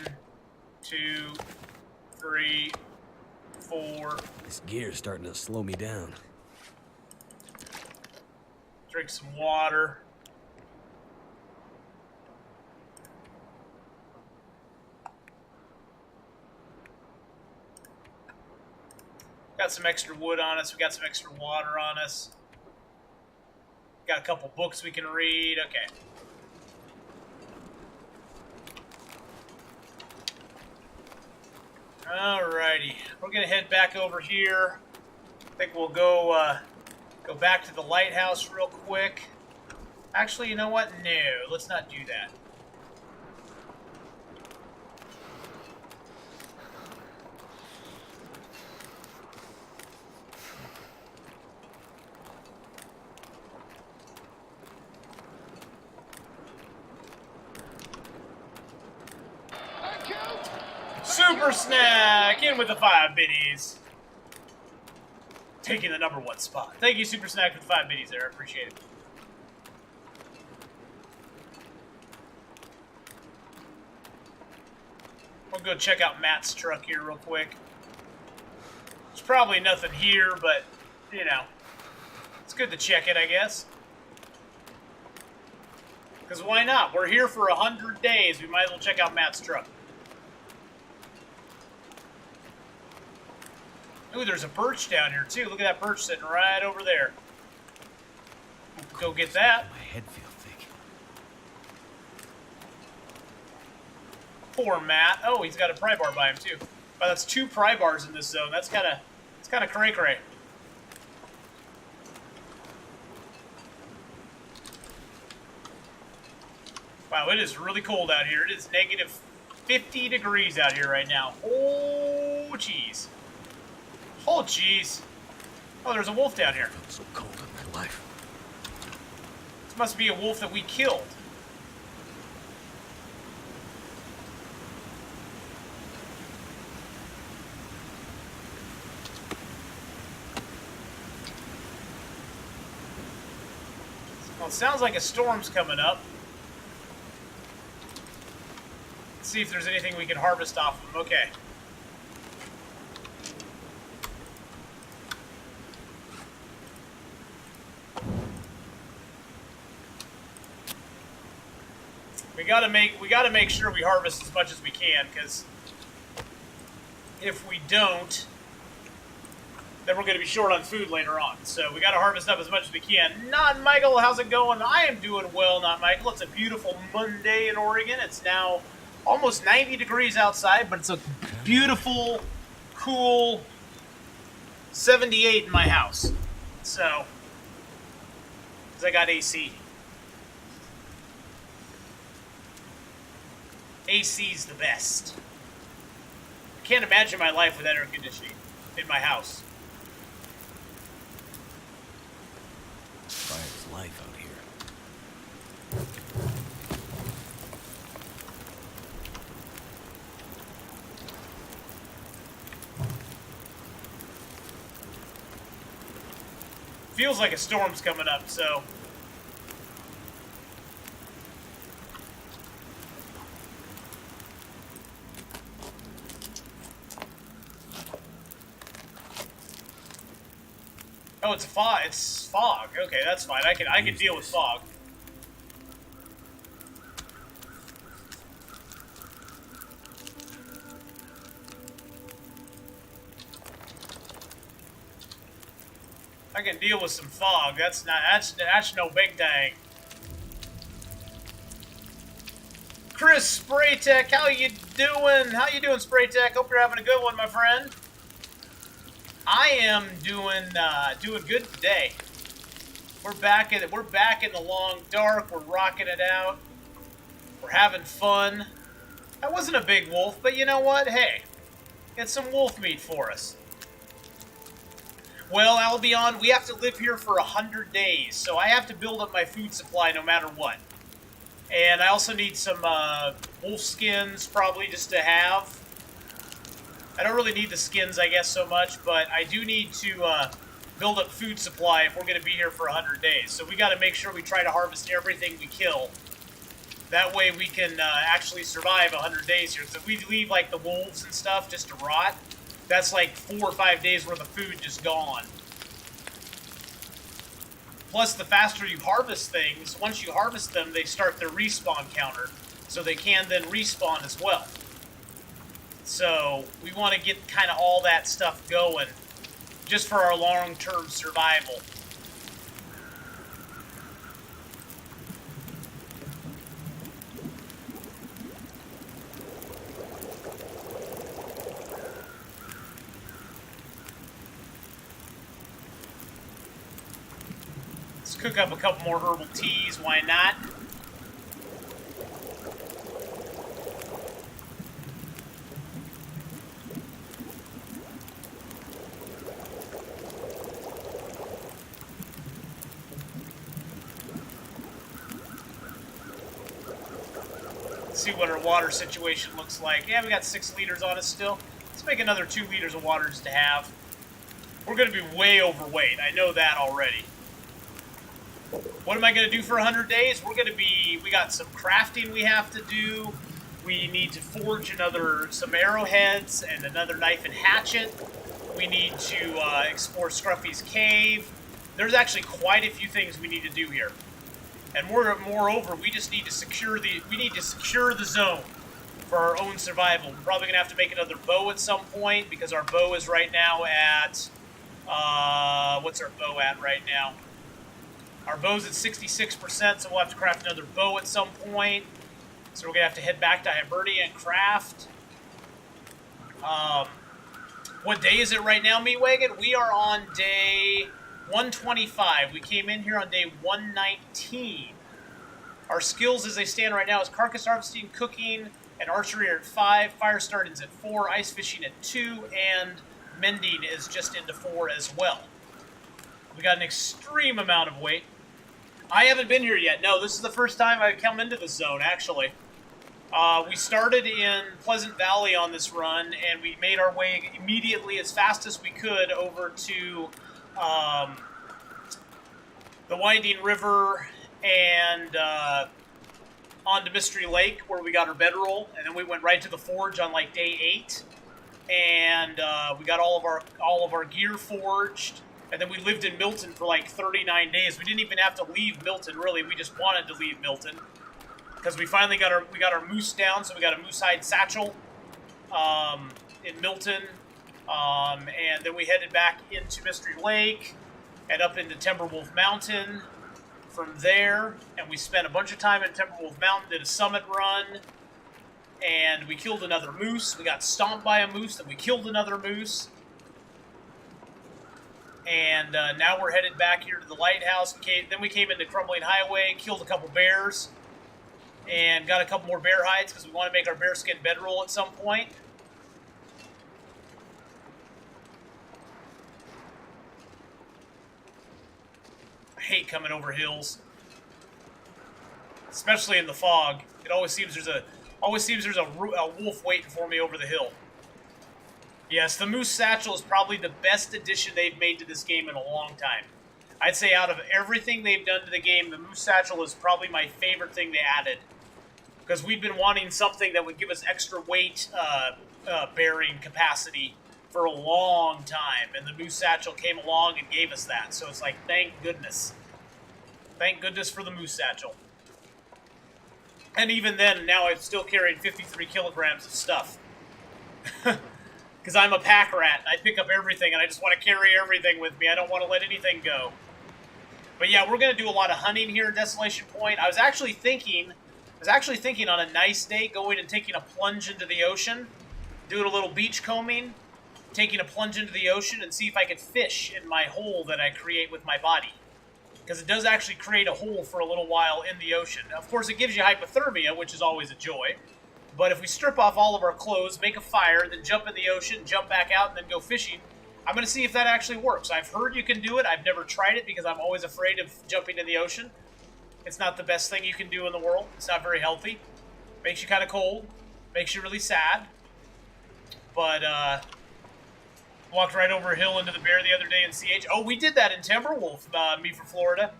2, 3, 4. This gear's starting to slow me down. Drink some water. Got some extra wood on us. We got some extra water on us. Got a couple books we can read. Okay. Alrighty. We're gonna head back over here. I think we'll go back to the lighthouse real quick. Actually, you know what? No, let's not do that. Super Snack in with the 5 biddies. Taking the #1 spot. Thank you, Super Snack, for the 5 biddies there. I appreciate it. We'll go check out Matt's truck here real quick. There's probably nothing here, but, you know, it's good to check it, I guess. Because why not? We're here for 100 days. We might as well check out Matt's truck. Ooh, there's a birch down here, too. Look at that birch sitting right over there. Go get that. My head feels thick. Poor Matt. Oh, he's got a pry bar by him, too. Wow, that's 2 pry bars in this zone. That's kind of cray-cray. Wow, it is really cold out here. It is negative 50 degrees out here right now. Oh, jeez. Oh, jeez. Oh, there's a wolf down here. I felt so cold in my life. This must be a wolf that we killed. Well, it sounds like a storm's coming up. Let's see if there's anything we can harvest off of them. Okay. We gotta make sure we harvest as much as we can, because if we don't, then we're gonna be short on food later on. So we gotta harvest up as much as we can. Not Michael, how's it going? I am doing well, not Michael. It's a beautiful Monday in Oregon. It's now almost 90 degrees outside, but it's a beautiful, cool 78 in my house. So, because I got AC. AC's the best. I can't imagine my life with air conditioning in my house. Fire's life out here. Feels like a storm's coming up, so... Oh, it's fog. It's fog. Okay, that's fine. I can deal with fog. I can deal with some fog. That's no big thing. Chris Spraytech, how you doing? How you doing, Spraytech? Hope you're having a good one, my friend. I am doing good today. We're back in the long dark. We're rocking it out. We're having fun. That wasn't a big wolf, but you know what? Hey, get some wolf meat for us. Well, Albion, we have to live here for 100 days, so I have to build up my food supply no matter what. And I also need some wolf skins, probably just to have. I don't really need the skins, I guess, so much, but I do need to build up food supply if we're going to be here for 100 days. So we got to make sure we try to harvest everything we kill. That way we can actually survive 100 days here. So if we leave, like, the wolves and stuff just to rot, that's like 4 or 5 days worth of food just gone. Plus, the faster you harvest things, once you harvest them, they start their respawn counter. So they can then respawn as well. So we want to get kind of all that stuff going just for our long-term survival. Let's cook up a couple more herbal teas, why not? See what our water situation looks like. Yeah, we got 6 liters on us still. Let's make another 2 liters of water just to have. We're going to be way overweight. I know that already. What am I going to do for 100 days? We got some crafting we have to do. We need to forge some arrowheads and another knife and hatchet. We need to explore Scruffy's cave. There's actually quite a few things we need to do here. And moreover, we just need to secure the zone for our own survival. We're probably gonna have to make another bow at some point because our bow is right now at what's our bow at right now? Our bow's at 66%, so we'll have to craft another bow at some point. So we're gonna have to head back to Hibernia and craft. What day is it right now, Meatwagon? We are on day 125. We came in here on day 119. Our skills as they stand right now is carcass harvesting, cooking, and archery are at 5. Fire starting is at 4. Ice fishing at 2. And mending is just into 4 as well. We got an extreme amount of weight. I haven't been here yet. No, this is the first time I've come into this zone, actually. We started in Pleasant Valley on this run, and we made our way immediately as fast as we could over to the Winding River and onto Mystery Lake, where we got our bedroll, and then we went right to the forge on like day 8, and we got all of our gear forged, and then we lived in Milton for like 39 days. We didn't even have to leave Milton, really. We just wanted to leave Milton because we finally got our moose down, so we got a moose hide satchel in Milton. And then we headed back into Mystery Lake and up into Timberwolf Mountain from there. And we spent a bunch of time in Timberwolf Mountain, did a summit run, and we killed another moose. We got stomped by a moose, and we killed another moose. And now we're headed back here to the lighthouse. Then we came into Crumbling Highway, killed a couple bears, and got a couple more bear hides because we want to make our bearskin bedroll at some point. I hate coming over hills, especially in the fog. It always seems there's a wolf waiting for me over the hill. Yes, the Moose Satchel is probably the best addition they've made to this game in a long time. I'd say out of everything they've done to the game, the Moose Satchel is probably my favorite thing they added. Because we've been wanting something that would give us extra weight bearing capacity for a long time. And the Moose Satchel came along and gave us that. So it's like, thank goodness. Thank goodness for the Moose Satchel. And even then, now I'm still carrying 53 kilograms of stuff. Because I'm a pack rat, and I pick up everything, and I just want to carry everything with me. I don't want to let anything go. But yeah, we're going to do a lot of hunting here at Desolation Point. I was actually thinking on a nice day going and taking a plunge into the ocean, doing a little beach combing, taking a plunge into the ocean, and see if I could fish in my hole that I create with my body. Because it does actually create a hole for a little while in the ocean. Of course, it gives you hypothermia, which is always a joy. But if we strip off all of our clothes, make a fire, then jump in the ocean, jump back out, and then go fishing, I'm going to see if that actually works. I've heard you can do it. I've never tried it because I'm always afraid of jumping in the ocean. It's not the best thing you can do in the world. It's not very healthy. Makes you kind of cold. Makes you really sad. But, walked right over a hill into the bear the other day in CH. Oh, we did that in Timberwolf, me from Florida.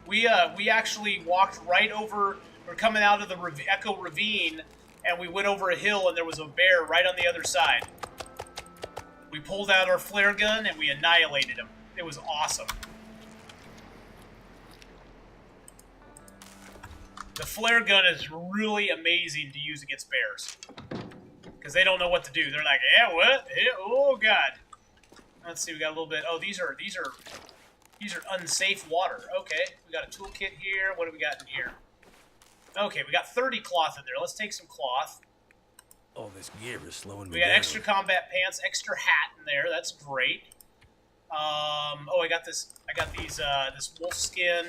We actually walked right over, we're coming out of the Echo Ravine, and we went over a hill, and there was a bear right on the other side. We pulled out our flare gun, and we annihilated him. It was awesome. The flare gun is really amazing to use against bears. Because they don't know what to do. They're like, yeah, what? Yeah, oh, God. Let's see, we got a little bit. Oh, these are unsafe water. Okay, we got a toolkit here. What do we got in here? Okay, we got 30 cloth in there. Let's take some cloth. All this gear is slowing me We got down. extra combat pants, extra hat in there. That's great. Oh, I got this. I got these. This wolf skin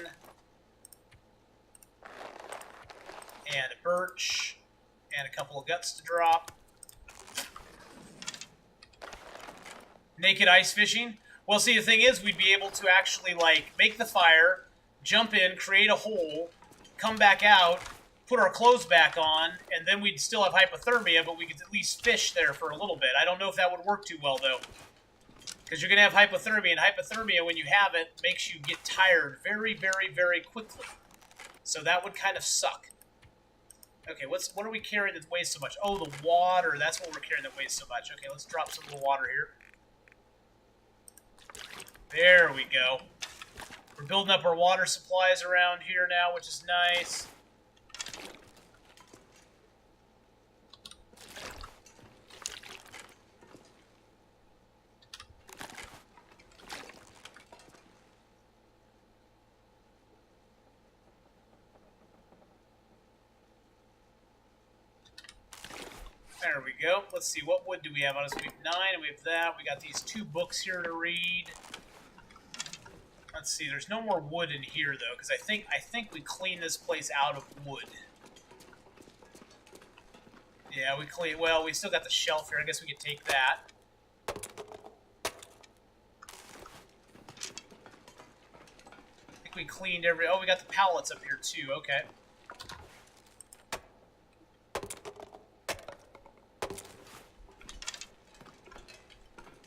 and a birch and a couple of guts to drop. Naked ice fishing. Well, see, the thing is, we'd be able to actually like make the fire, jump in, create a hole, come back out, put our clothes back on, and then we'd still have hypothermia, but we could at least fish there for a little bit. I don't know if that would work too well, though. Because you're going to have hypothermia, and hypothermia, when you have it, makes you get tired very, very, very quickly. So that would kind of suck. Okay, what are we carrying that weighs so much? Oh, the water. That's what we're carrying that weighs so much. Okay, let's drop some of the water here. There we go. We're building up our water supplies around here now, which is nice. There we go. Let's see, what wood do we have on us? We have 9, and we have that. We got these 2 books here to read. Let's see, there's no more wood in here, though, because I think we cleaned this place out of wood. Yeah, well, we still got the shelf here. I guess we could take that. I think we cleaned oh, we got the pallets up here, too. Okay.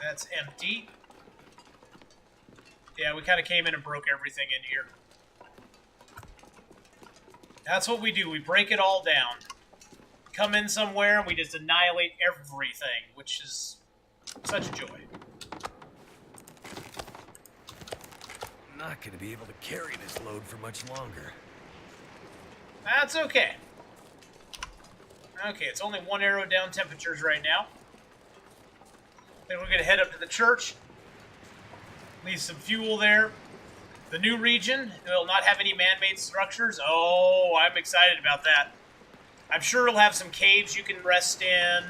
That's empty. Yeah, we kind of came in and broke everything in here. That's what we do. We break it all down. Come in somewhere and we just annihilate everything, which is such a joy. I'm not going to be able to carry this load for much longer. That's okay. Okay, it's only 1 arrow down temperatures right now. Then we're going to head up to the church. Leave some fuel there. The new region will not have any man-made structures. Oh, I'm excited about that. I'm sure it'll have some caves you can rest in.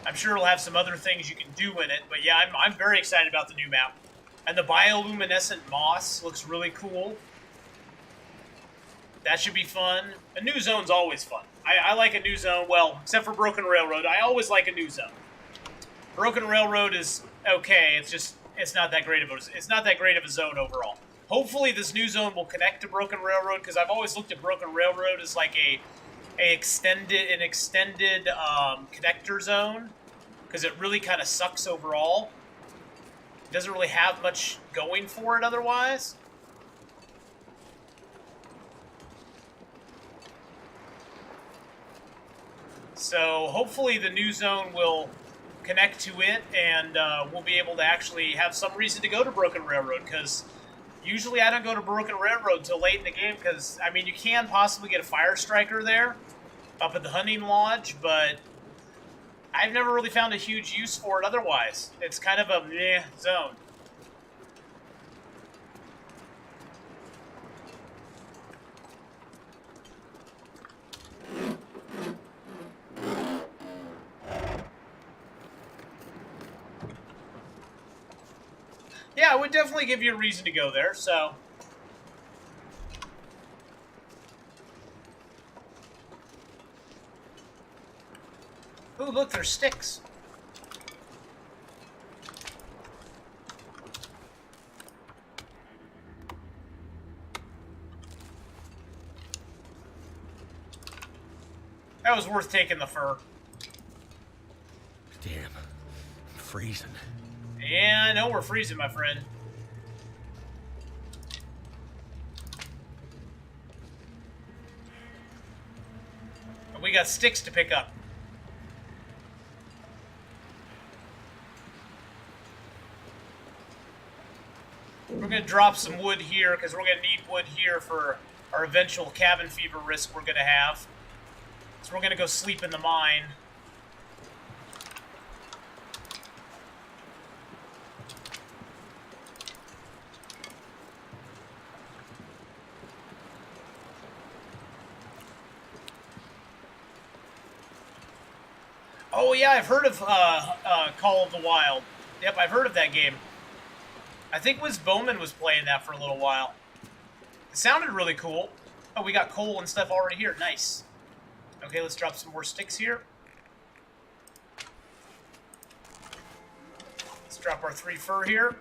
I'm sure it'll have some other things you can do in it. But yeah, I'm very excited about the new map. And the bioluminescent moss looks really cool. That should be fun. A new zone's always fun. I like a new zone. Well, except for Broken Railroad. I always like a new zone. Broken Railroad is okay. It's not that great of a zone overall. Hopefully, this new zone will connect to Broken Railroad because I've always looked at Broken Railroad as like an extended connector zone because it really kind of sucks overall. It doesn't really have much going for it otherwise. So hopefully, the new zone will connect to it, and we'll be able to actually have some reason to go to Broken Railroad, because usually I don't go to Broken Railroad till late in the game, because, I mean, you can possibly get a Fire Striker there, up at the Hunting Lodge, but I've never really found a huge use for it otherwise. It's kind of a meh zone. Yeah, it would definitely give you a reason to go there, so... Ooh, look, there's sticks. That was worth taking the fur. Damn. I'm freezing. Yeah, I know we're freezing, my friend. And we got sticks to pick up. We're going to drop some wood here, because we're going to need wood here for our eventual cabin fever risk we're going to have. So we're going to go sleep in the mine. Oh yeah, I've heard of Call of the Wild. Yep, I've heard of that game. I think Wiz Bowman was playing that for a little while. It sounded really cool. Oh, we got coal and stuff already here. Nice. Okay, let's drop some more sticks here. Let's drop our 3 fur here.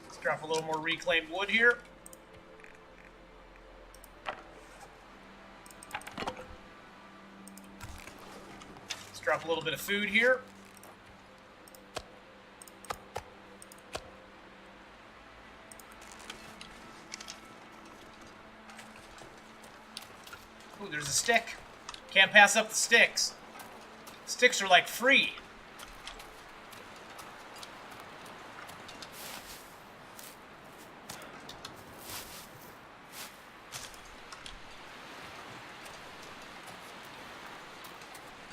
Let's drop a little more reclaimed wood here. Let's drop a little bit of food here. Ooh, there's a stick. Can't pass up the sticks. Sticks are like free.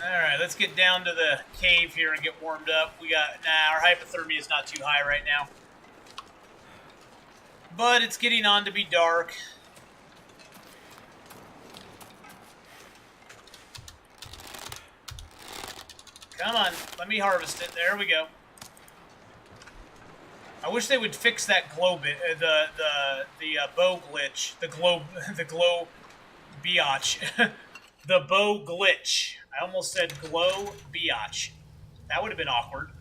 Alright, let's get down to the cave here and get warmed up. Our hypothermia is not too high right now. But it's getting on to be dark. Come on, let me harvest it. There we go. I wish they would fix that glow bit, the bow glitch, the glow biatch, the bow glitch. I almost said glow biatch. That would have been awkward.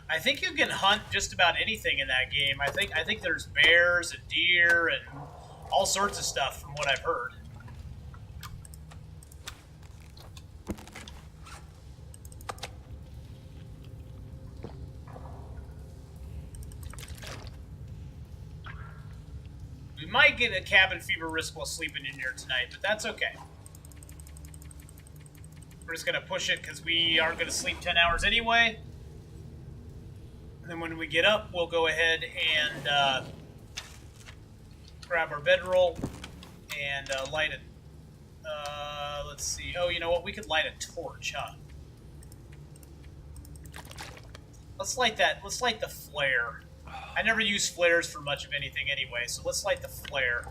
I think you can hunt just about anything in that game. I think there's bears and deer and all sorts of stuff from what I've heard. We might get a cabin fever risk while sleeping in here tonight, but that's okay. We're just going to push it because we aren't going to sleep 10 hours anyway. And then when we get up, we'll go ahead and grab our bedroll and light it. Let's see. Oh, you know what? We could light a torch, huh? Let's light that. Let's light the flare. I never use flares for much of anything anyway, so let's light the flare.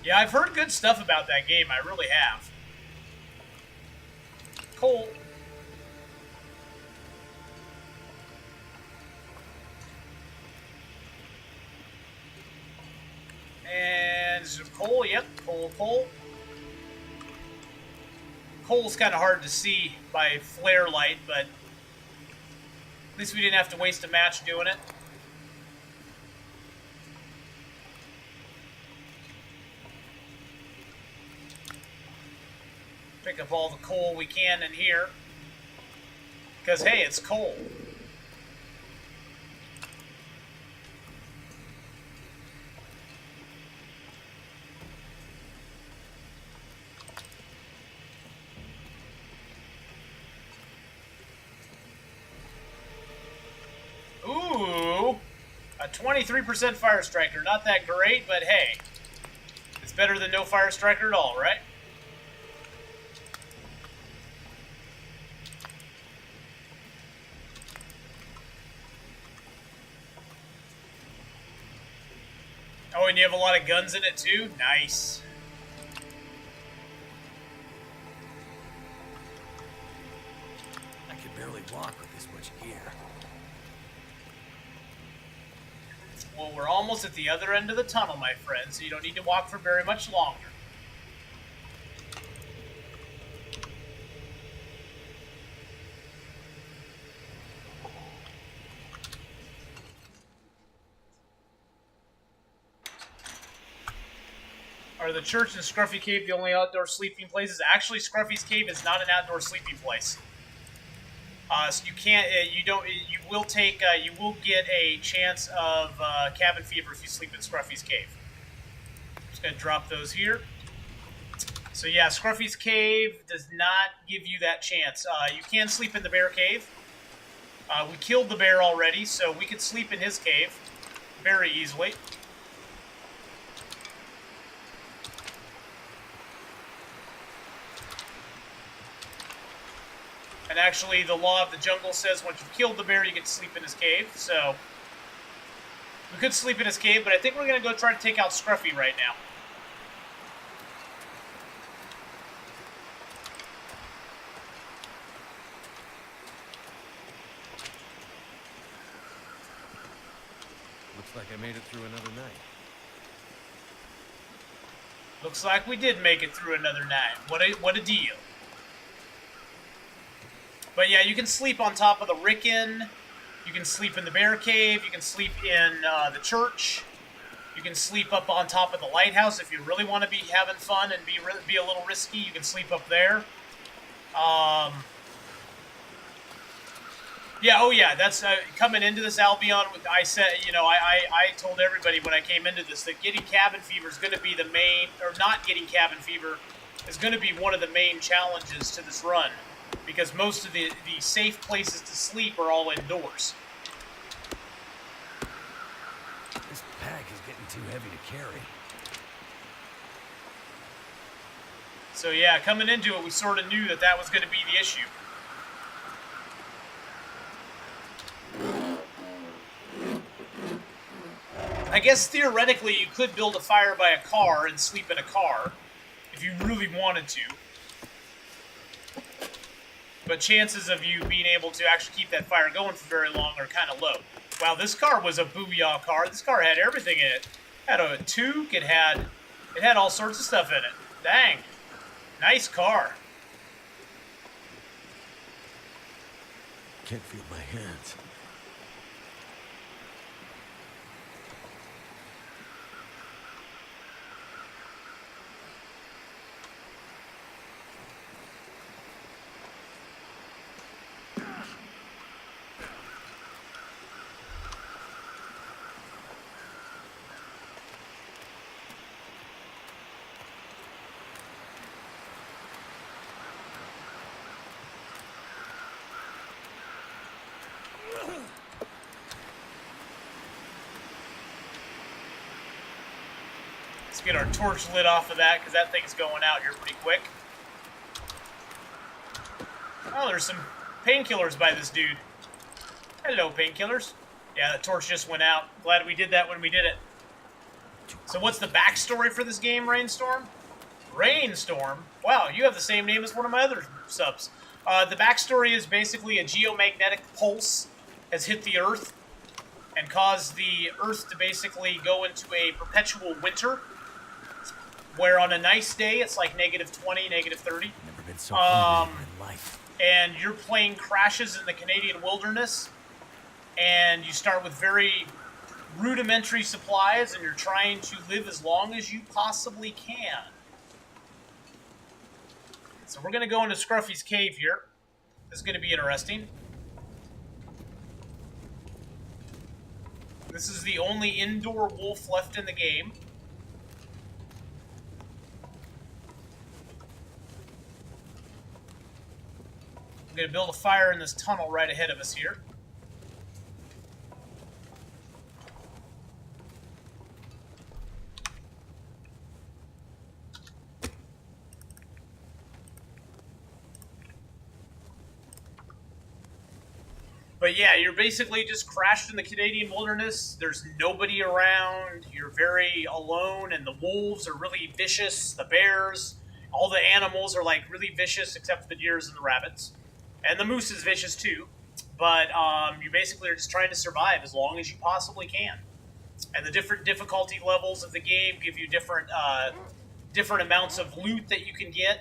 Yeah, I've heard good stuff about that game. I really have. Coal. And some coal. Yep, coal. Coal's kind of hard to see by flare light, but at least we didn't have to waste a match doing it. Pick up all the coal we can in here. Because, hey, it's coal. Ooh, a 23% Fire Striker. Not that great, but hey, it's better than no Fire Striker at all, right? Oh, and you have a lot of guns in it too? Nice. I can barely walk with this much gear. Well, we're almost at the other end of the tunnel, my friend, so you don't need to walk for very much longer. Are the church and Scruffy Cave the only outdoor sleeping places? Actually, Scruffy's Cave is not an outdoor sleeping place. So you can't, you will get a chance of cabin fever if you sleep in Scruffy's Cave. Just gonna drop those here. So yeah, Scruffy's Cave does not give you that chance. You can sleep in the bear cave. We killed the bear already, so we could sleep in his cave very easily. And actually, the law of the jungle says once you've killed the bear, you get to sleep in his cave. So, we could sleep in his cave, but I think we're going to go try to take out Scruffy right now. Looks like I made it through another night. Looks like we did make it through another night. What a deal. But yeah, you can sleep on top of the Ricken. You can sleep in the bear cave. You can sleep in the church. You can sleep up on top of the lighthouse if you really want to be having fun and be a little risky. You can sleep up there. Yeah, oh yeah, that's coming into this Albion. I said, I told everybody when I came into this that getting cabin fever is going to be the main, or not getting cabin fever is going to be one of the main challenges to this run. Because most of the safe places to sleep are all indoors. This pack is getting too heavy to carry. So yeah, coming into it, we sort of knew that that was going to be the issue. I guess theoretically you could build a fire by a car and sleep in a car if you really wanted to. But chances of you being able to actually keep that fire going for very long are kind of low. Wow, this car was a booyah car. This car had everything in it. It had a toque. It had all sorts of stuff in it. Dang. Nice car. Can't feel my hands. Let's get our torch lit off of that, because that thing's going out here pretty quick. Oh, there's some painkillers by this dude. Hello, painkillers. Yeah, the torch just went out. Glad we did that when we did it. So what's the backstory for this game, Rainstorm? Rainstorm? Wow, you have the same name as one of my other subs. The backstory is basically a geomagnetic pulse has hit the Earth and caused the Earth to basically go into a perpetual winter, where on a nice day it's like -20, -30. Never been so hungry in my life. And your plane crashes in the Canadian wilderness, and you start with very rudimentary supplies, and you're trying to live as long as you possibly can. It's So we're going to go into Scruffy's cave here. This is going to be interesting. This is the only indoor wolf left in the game. I'm going to build a fire in this tunnel right ahead of us here. But yeah, you're basically just crashed in the Canadian wilderness. There's nobody around. You're very alone, and the wolves are really vicious. The bears, all the animals are like really vicious, except for the deers and the rabbits. And the moose is vicious too. But you basically are just trying to survive as long as you possibly can. And the different difficulty levels of the game give you different different amounts of loot that you can get.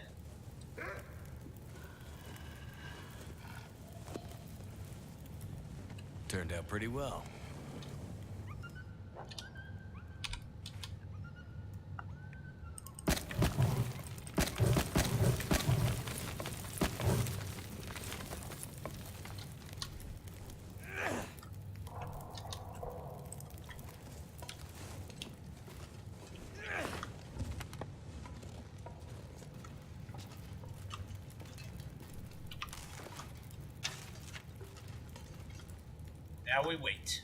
Turned out pretty well. Now we wait.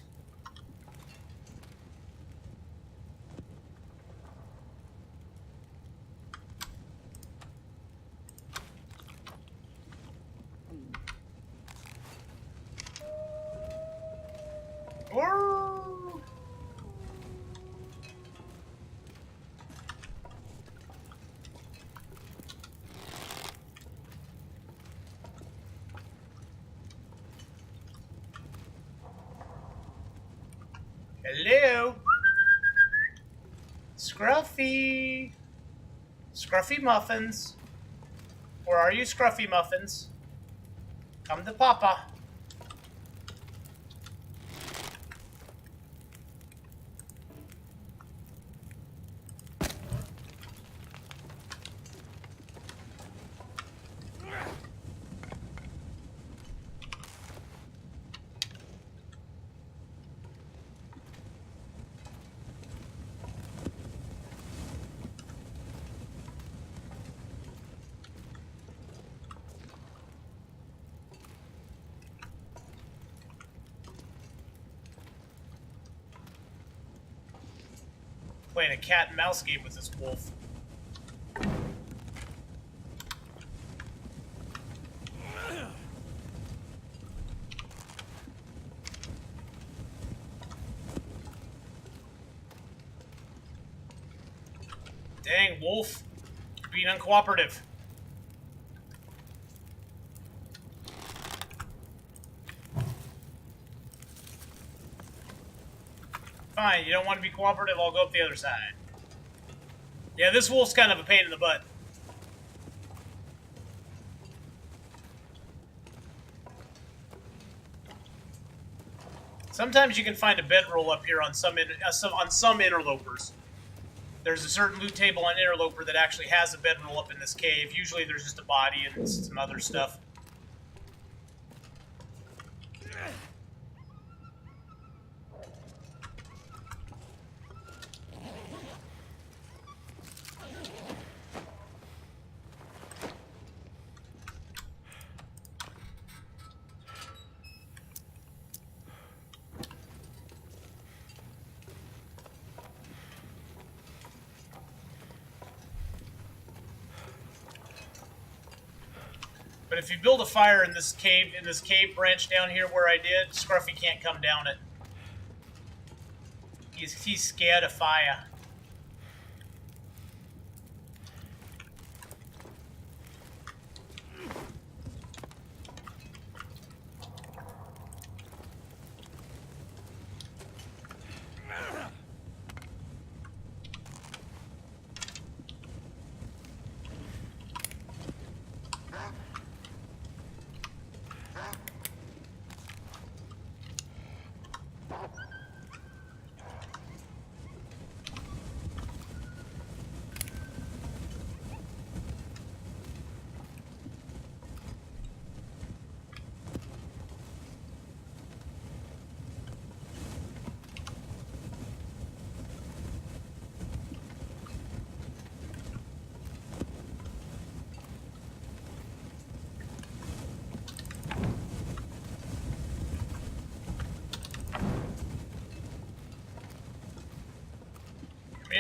Hello? Scruffy? Scruffy Muffins? Where are you, Scruffy Muffins? Come to Papa. Playing a cat and mouse game with this wolf. Dang, wolf. Being uncooperative. Fine, you don't want to be cooperative, I'll go up the other side. Yeah, this wolf's kind of a pain in the butt. Sometimes you can find a bedroll up here on some interlopers. There's a certain loot table on Interloper that actually has a bedroll up in this cave. Usually there's just a body and some other stuff. But if you build a fire in this cave branch down here where I did, Scruffy can't come down it. He's scared of fire.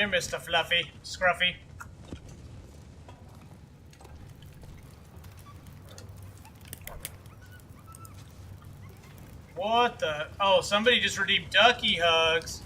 Here, Mr. Fluffy. Scruffy. What the? Oh, somebody just redeemed Ducky Hugs.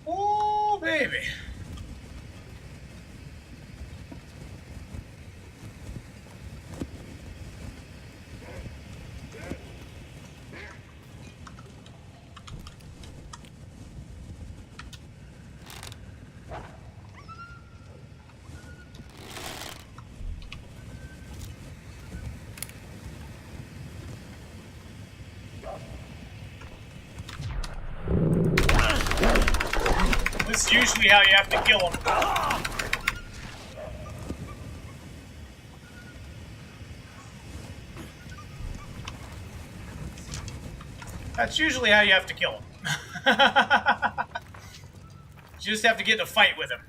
Oh, baby. This is usually how you have to kill them. That's usually how you have to kill him. You just have to get in a fight with him.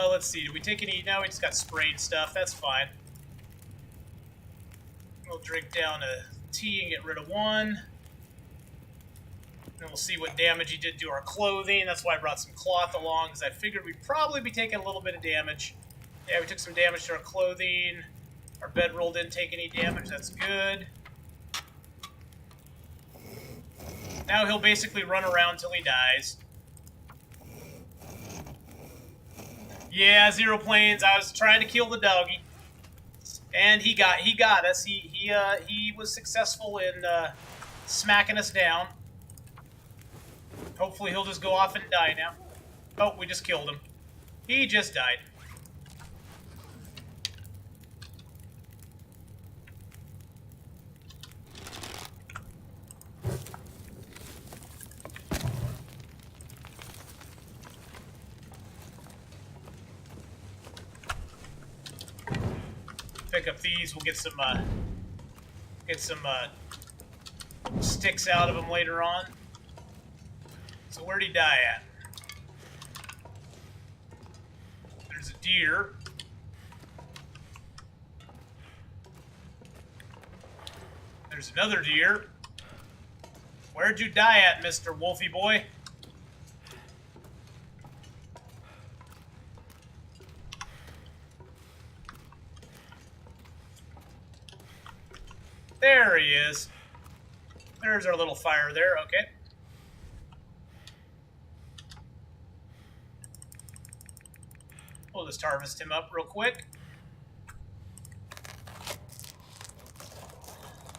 Let's see. Did we take any? No, we just got sprayed stuff. That's fine. We'll drink down a tea and get rid of one. And we'll see what damage he did to our clothing. That's why I brought some cloth along, because I figured we'd probably be taking a little bit of damage. Yeah, we took some damage to our clothing. Our bedroll didn't take any damage. That's good. Now he'll basically run around till he dies. Yeah, Zero Planes. I was trying to kill the doggy, and he got us. He was successful in smacking us down. Hopefully he'll just go off and die now. Oh, we just killed him. He just died. Pick up these. We'll get some sticks out of them later on. So where'd he die at? There's a deer. There's another deer. Where'd you die at, Mr. Wolfie boy? There he is. There's our little fire there, okay. We'll just harvest him up real quick.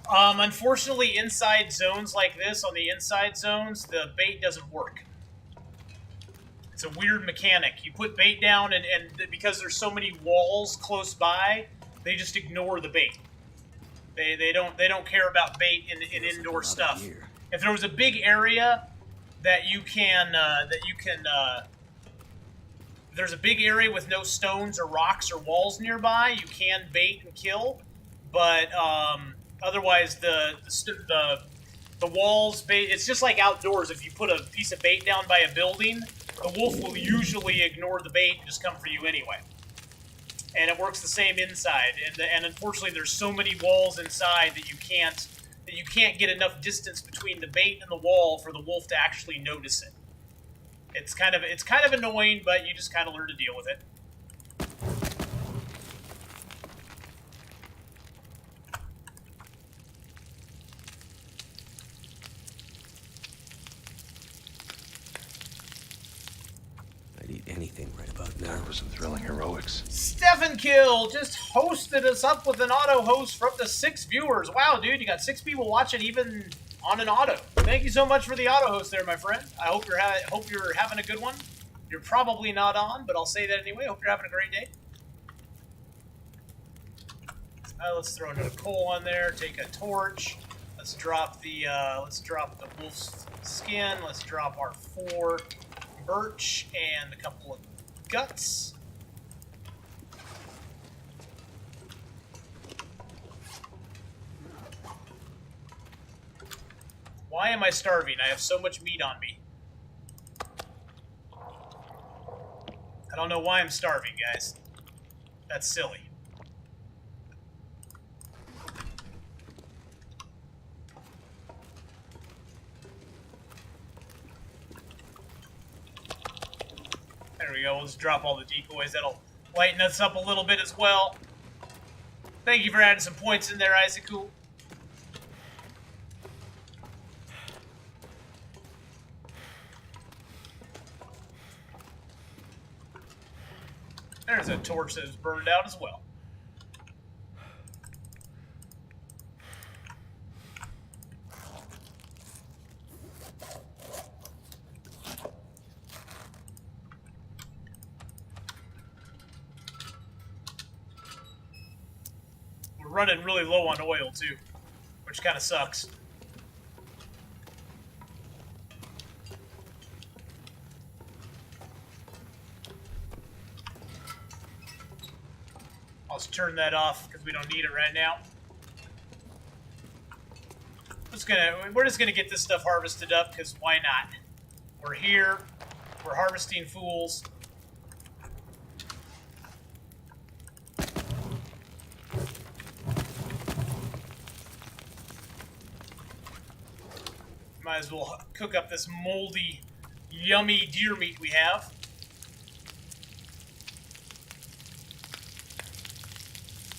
Unfortunately, inside zones like this, on the inside zones, the bait doesn't work. It's a weird mechanic. You put bait down, and because there's so many walls close by, they just ignore the bait. They don't care about bait in indoor stuff. If there was a big area that you can if there's a big area with no stones or rocks or walls nearby, you can bait and kill. But otherwise, the walls bait. It's just like outdoors. If you put a piece of bait down by a building, the wolf will usually ignore the bait and just come for you anyway. And it works the same inside. And unfortunately, there's so many walls inside that you can't get enough distance between the bait and the wall for the wolf to actually notice it. It's kind of annoying, but you just kind of learn to deal with it. I'd eat anything right about now. Time for some thrilling heroics. Stefan Kill just hosted us up with an auto host for up to 6 viewers. Wow, dude, you got 6 people watching even on an auto. Thank you so much for the auto host there, my friend. I hope you're having a good one. You're probably not on, but I'll say that anyway. Hope you're having a great day. Let's throw another coal on there. Take a torch. Let's drop the wolf's skin. Let's drop our 4 birch and a couple of guts. Why am I starving? I have so much meat on me. I don't know why I'm starving, guys. That's silly. There we go. We'll just drop all the decoys. That'll lighten us up a little bit as well. Thank you for adding some points in there, Isaac-oo. There's a torch that is burned out as well. We're running really low on oil too, which kind of sucks. Let's turn that off because we don't need it right now. We're just gonna get this stuff harvested up because why not? We're here. We're harvesting fools. Might as well cook up this moldy, yummy deer meat we have.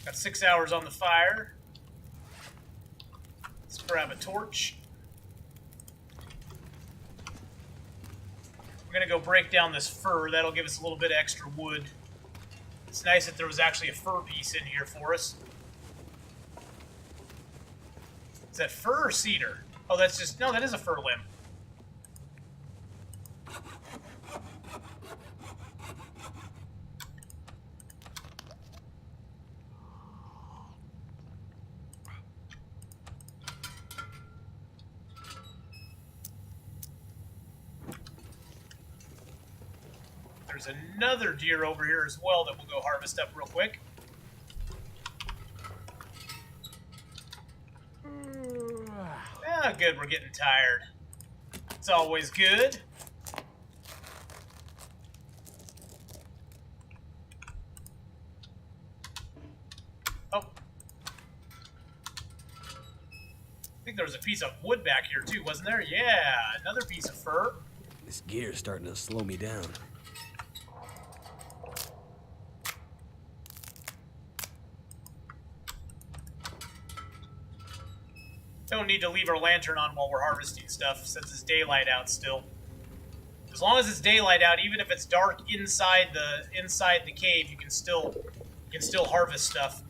Got 6 hours on the fire. Let's grab a torch. We're gonna go break down this fir. That'll give us a little bit of extra wood. It's nice that there was actually a fir piece in here for us. Is that fir or cedar? Oh, that's just... No, that is a fir limb. There's another deer over here as well that we'll go harvest up real quick. Ah, good, we're getting tired. It's always good. Oh. I think there was a piece of wood back here too, wasn't there? Yeah, another piece of fur. This gear's starting to slow me down. Don't need to leave our lantern on while we're harvesting stuff since it's daylight out still. As long as it's daylight out, even if it's dark inside the cave, you can still harvest stuff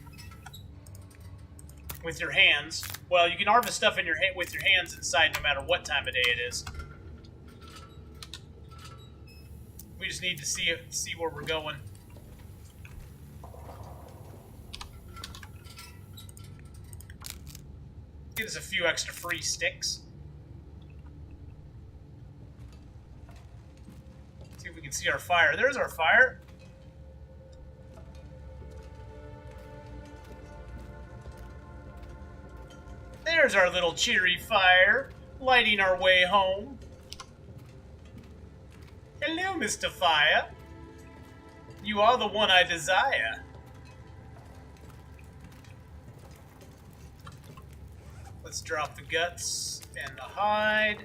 with your hands. Well, you can harvest stuff with your hands inside no matter what time of day it is. We just need to see where we're going. Get us a few extra free sticks. See if we can see our fire. There's our fire. There's our little cheery fire, lighting our way home. Hello, Mr. Fire. You are the one I desire. Let's drop the guts and the hide.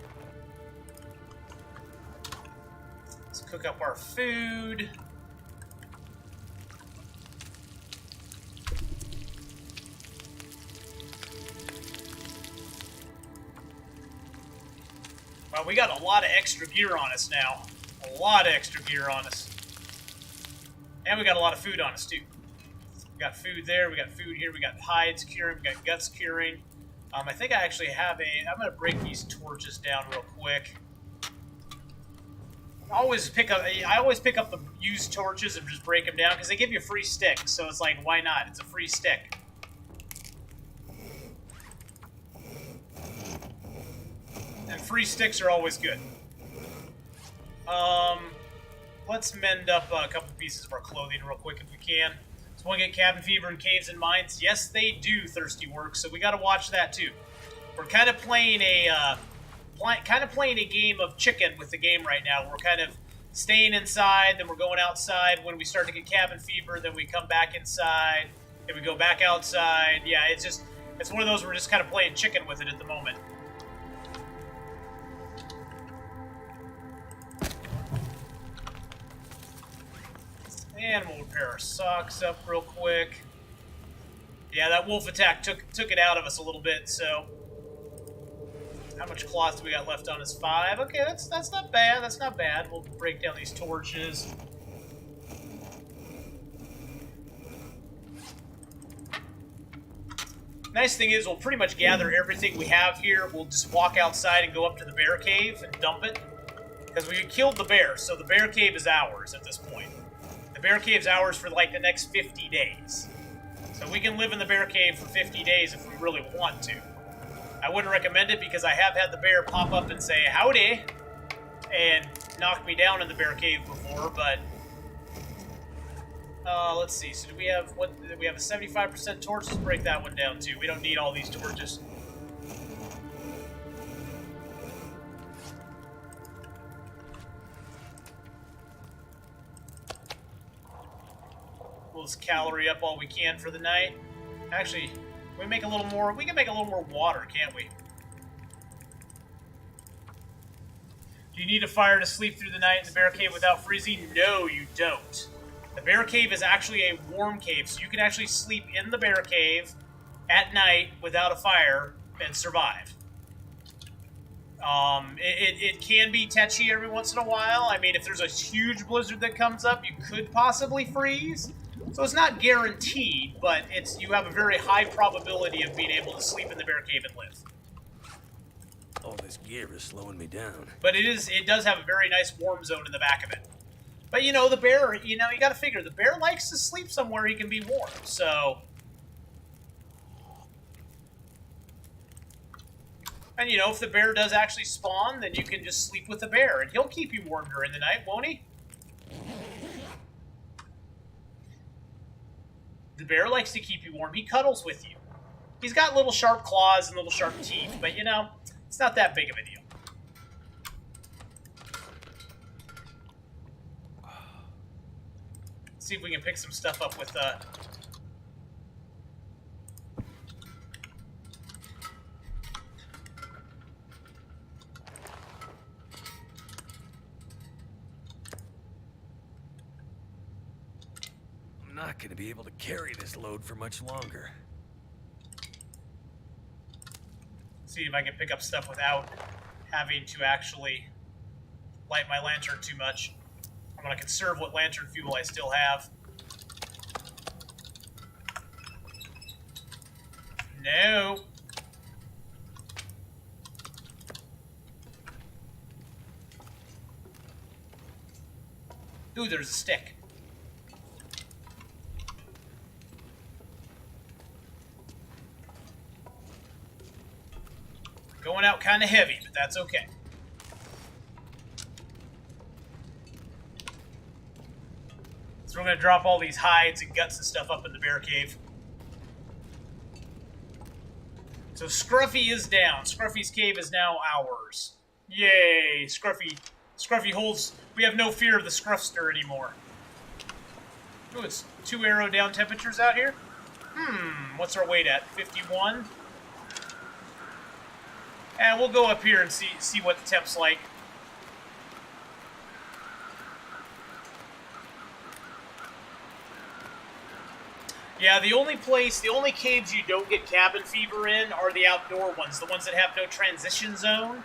Let's cook up our food. Well, we got a lot of extra gear on us now. A lot of extra gear on us. And we got a lot of food on us, too. We got food there, we got food here, we got hides curing, we got guts curing. I think I actually have I'm going to break these torches down real quick. I always pick up the used torches and just break them down because they give you a free stick. So it's like, why not? It's a free stick. And free sticks are always good. Let's mend up a couple pieces of our clothing real quick if we can. So we'll get cabin fever and caves and mines. Yes, they do thirsty work, so we got to watch that too. We're kind of playing a game of chicken with the game right now. We're kind of staying inside, then we're going outside. When we start to get cabin fever, then we come back inside, then we go back outside. Yeah, it's one of those we're just kind of playing chicken with it at the moment. And we'll repair our socks up real quick. Yeah, that wolf attack took it out of us a little bit, so... How much cloth do we got left on us? 5. Okay, that's not bad. That's not bad. We'll break down these torches. Nice thing is we'll pretty much gather everything we have here. We'll just walk outside and go up to the bear cave and dump it. Because we killed the bear, so the bear cave is ours at this point. The bear cave's ours for like the next 50 days. So we can live in the bear cave for 50 days if we really want to. I wouldn't recommend it because I have had the bear pop up and say, howdy, and knock me down in the bear cave before, but... let's see, so do we have a 75% torch? Let's break that one down too. We don't need all these torches. We'll just calorie up all we can for the night. Actually, we can make a little more water, can't we? Do you need a fire to sleep through the night in the bear cave without freezing? No, you don't. The bear cave is actually a warm cave, so you can actually sleep in the bear cave at night without a fire and survive. It can be tetchy every once in a while. I mean, if there's a huge blizzard that comes up, you could possibly freeze. So it's not guaranteed, but you have a very high probability of being able to sleep in the bear cave and live. All this gear is slowing me down. But it does have a very nice warm zone in the back of it. But, you know, the bear, you got to figure, the bear likes to sleep somewhere he can be warm, so... And, if the bear does actually spawn, then you can just sleep with the bear, and he'll keep you warm during the night, won't he? The bear likes to keep you warm. He cuddles with you. He's got little sharp claws and little sharp teeth, but, it's not that big of a deal. See if we can pick some stuff up with I'm not going to be able to carry this load for much longer. see if I can pick up stuff without having to actually light my lantern too much. I'm going to conserve what lantern fuel I still have. No. Ooh, there's a stick. Going out kind of heavy, but that's okay. So we're going to drop all these hides and guts and stuff up in the bear cave. So Scruffy is down. Scruffy's cave is now ours. Yay! Scruffy holds... We have no fear of the Scruffster anymore. Ooh, it's 2 arrow down temperatures out here. What's our weight at? 51? And we'll go up here and see what the temp's like. Yeah, the only caves you don't get cabin fever in are the outdoor ones, the ones that have no transition zone.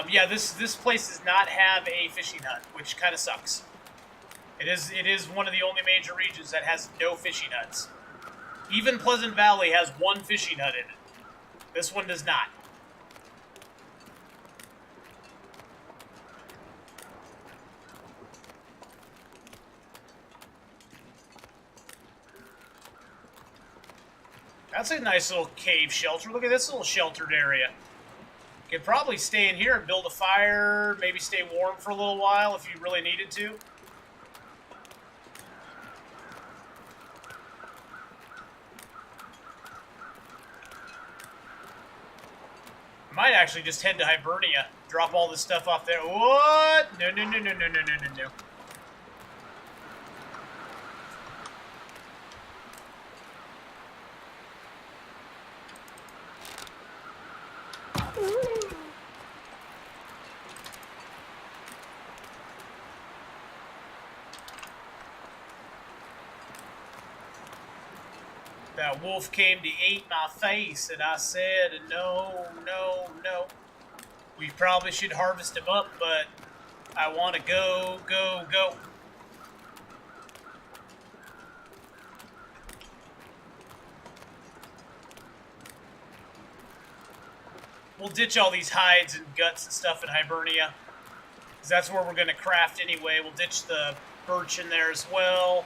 Yeah, this place does not have a fishing hut, which kind of sucks. It is one of the only major regions that has no fishing huts. Even Pleasant Valley has 1 fishing hut in it. This one does not. That's a nice little cave shelter. Look at this little sheltered area. Could probably stay in here and build a fire, maybe stay warm for a little while if you really needed to. Might actually just head to Hibernia, drop all this stuff off there. What? No, no, no, no, no, no, no, no, no. That wolf came to eat my face, and I said, no, no, no. We probably should harvest him up, but I want to go, go, go. We'll ditch all these hides and guts and stuff in Hibernia, because that's where we're going to craft anyway. We'll ditch the birch in there as well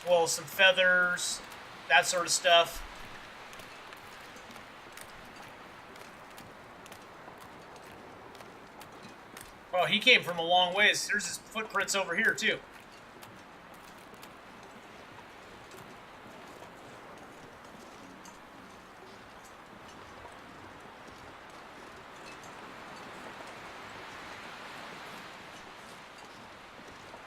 as some feathers, that sort of stuff. Oh, he came from a long ways. There's his footprints over here, too.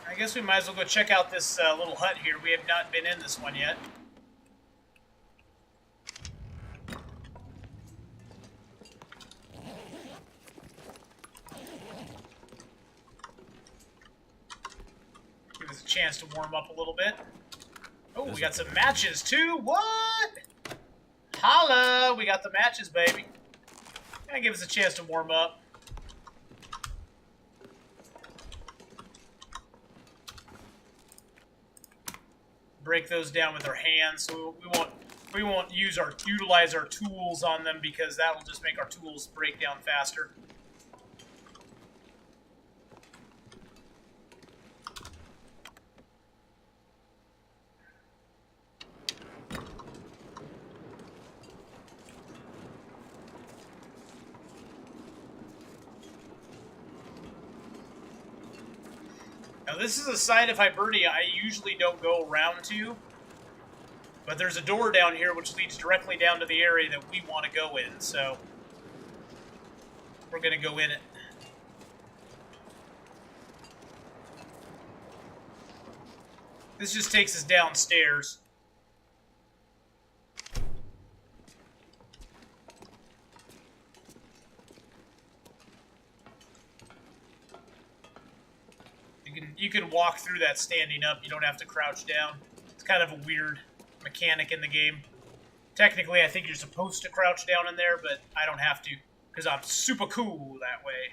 I guess we might as well go check out this little hut here. We have not been in this one yet. Give us a chance to warm up a little bit. Oh, we got some matches too. What? Holla! We got the matches, baby. Gonna give us a chance to warm up. Break those down with our hands, so we won't utilize our tools on them, because that will just make our tools break down faster. Now, this is a side of Hibernia I usually don't go around to, but there's a door down here which leads directly down to the area that we want to go in, so we're going to go in it. This just takes us downstairs. You can walk through that standing up. You don't have to crouch down. It's kind of a weird mechanic in the game. Technically, I think you're supposed to crouch down in there, but I don't have to, because I'm super cool that way.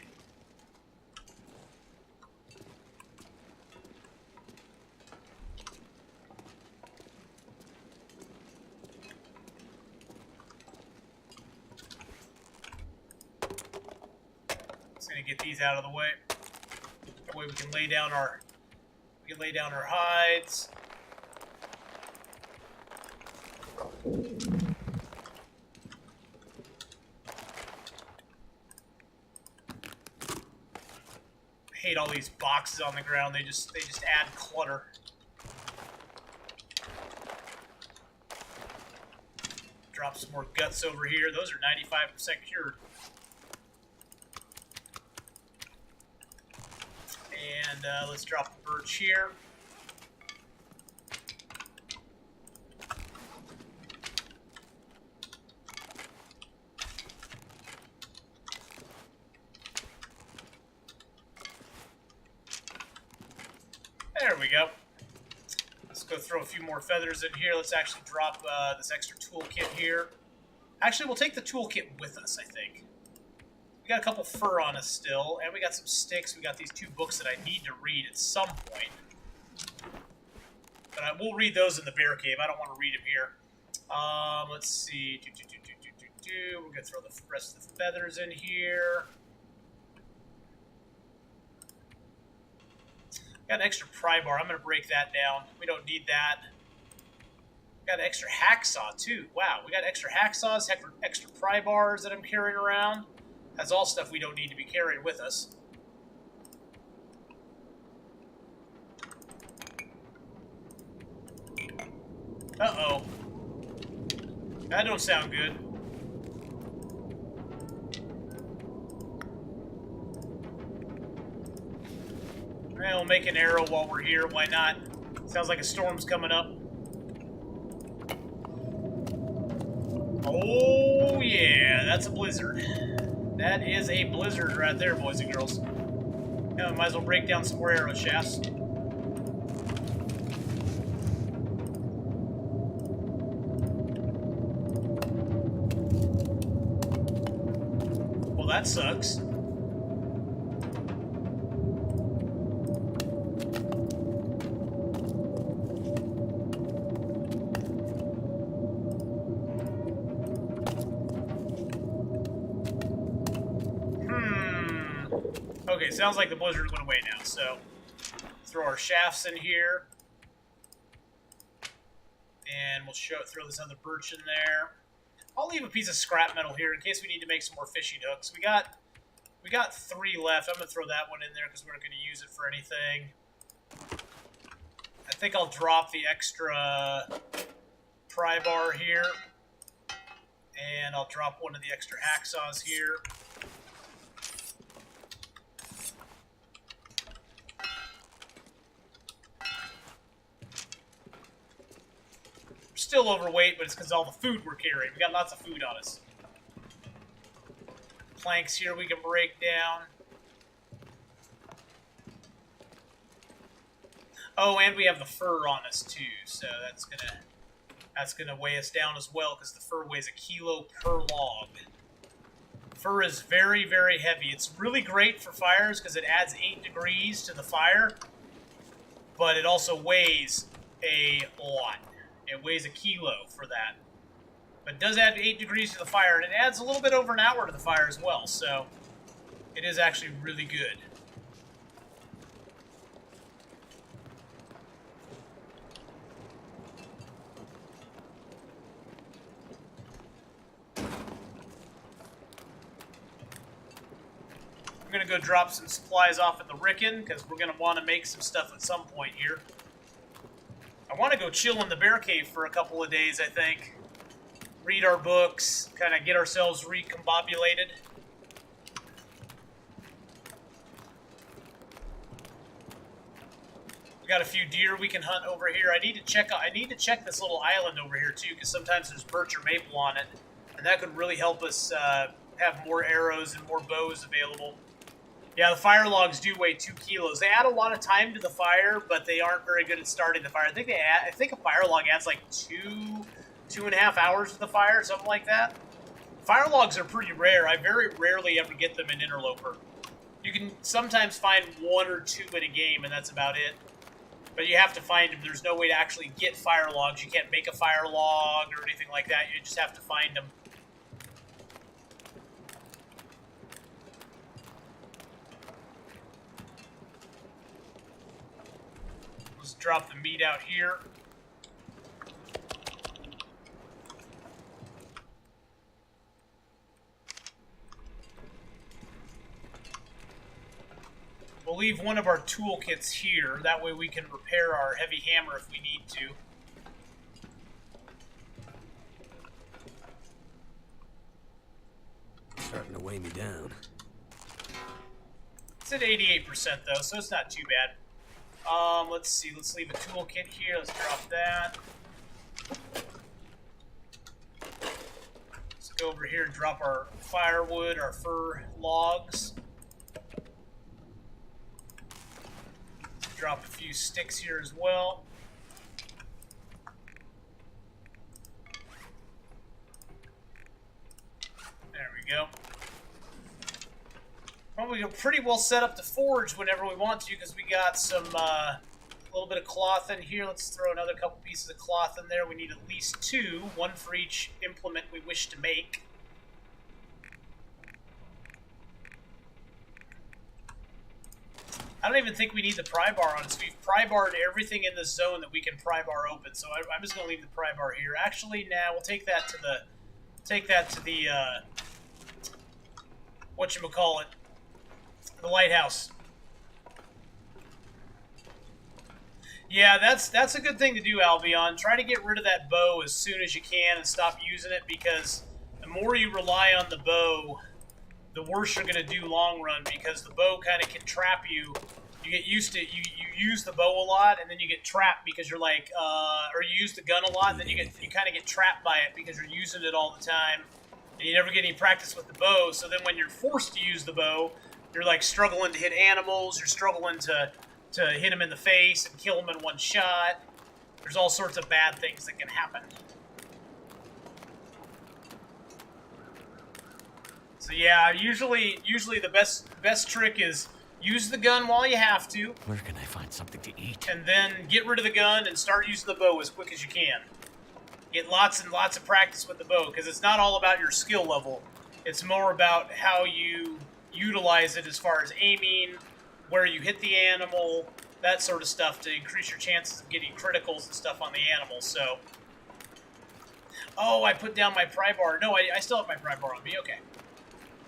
Just gonna get these out of the way. That way we can lay down our hides. I hate all these boxes on the ground. They just add clutter. Drop some more guts over here. Those are 95% cured. And let's drop the birch here. There we go. Let's go throw a few more feathers in here. Let's actually drop this extra toolkit here. Actually, we'll take the toolkit with us, I think. We got a couple fur on us still, and we got some sticks. We got these 2 books that I need to read at some point. But we'll read those in the bear cave. I don't want to read them here. Let's see. We're going to throw the rest of the feathers in here. Got an extra pry bar. I'm going to break that down. We don't need that. Got an extra hacksaw, too. Wow, we got extra hacksaws, extra pry bars that I'm carrying around. That's all stuff we don't need to be carrying with us. Uh-oh. That don't sound good. Well, we'll make an arrow while we're here. Why not? Sounds like a storm's coming up. Oh, yeah. That's a blizzard. That is a blizzard right there, boys and girls. Yeah, we might as well break down some more arrow shafts. Well, that sucks. Okay, sounds like the blizzard went away now, so throw our shafts in here. And we'll throw this other birch in there. I'll leave a piece of scrap metal here in case we need to make some more fishing hooks. We got 3 left. I'm going to throw that one in there because we're not going to use it for anything. I think I'll drop the extra pry bar here. And I'll drop one of the extra hacksaws here. Still overweight, but it's because all the food we're carrying. We got lots of food on us. Planks here we can break down. Oh, and we have the fur on us too, so that's gonna weigh us down as well because the fur weighs 1 kilo per log. Fur is very, very heavy. It's really great for fires because it adds 8 degrees to the fire, but it also weighs a lot. It weighs 1 kilo for that. But it does add 8 degrees to the fire, and it adds a little bit over an hour to the fire as well, so it is actually really good. I'm going to go drop some supplies off at the Ricken, because we're going to want to make some stuff at some point here. I want to go chill in the bear cave for a couple of days, I think. Read our books, kind of get ourselves recombobulated. We got a few deer we can hunt over here. I need to check this little island over here too, because sometimes there's birch or maple on it, and that could really help us have more arrows and more bows available. Yeah, the fire logs do weigh 2 kilos. They add a lot of time to the fire, but they aren't very good at starting the fire. I think a fire log adds like 2.5 hours to the fire, something like that. Fire logs are pretty rare. I very rarely ever get them in Interloper. You can sometimes find 1 or 2 in a game, and that's about it. But you have to find them. There's no way to actually get fire logs. You can't make a fire log or anything like that. You just have to find them. Let's drop the meat out here. We'll leave one of our toolkits here. That way we can repair our heavy hammer if we need to. Starting to weigh me down. It's at 88% though, so it's not too bad. Let's see. Let's leave a toolkit here. Let's drop that. Let's go over here and drop our firewood, our fir logs. Drop a few sticks here as well. There we go. Well, we're pretty well set up to forge whenever we want to because we got some, a little bit of cloth in here. Let's throw another couple pieces of cloth in there. We need at least 2, 1 for each implement we wish to make. I don't even think we need the pry bar on us. We've pry barred everything in this zone that we can pry bar open, so I'm just going to leave the pry bar here. Actually, now we'll take that to the whatchamacallit, the lighthouse. Yeah, that's a good thing to do, Albion. Try to get rid of that bow as soon as you can and stop using it, because the more you rely on the bow, the worse you're going to do long run, because the bow kind of can trap you. You get used to you use the bow a lot, and then you get trapped because you're like, or you use the gun a lot, and then you kind of get trapped by it because you're using it all the time, and you never get any practice with the bow. So then when you're forced to use the bow, you're like struggling to hit animals, you're struggling to hit them in the face and kill them in one shot. There's all sorts of bad things that can happen. So yeah, usually the best trick is use the gun while you have to. Where can I find something to eat? And then get rid of the gun and start using the bow as quick as you can. Get lots and lots of practice with the bow, because it's not all about your skill level. It's more about how you utilize it as far as aiming, where you hit the animal, that sort of stuff, to increase your chances of getting criticals and stuff on the animal. So, oh, I put down my pry bar. No, I still have my pry bar on me. Okay.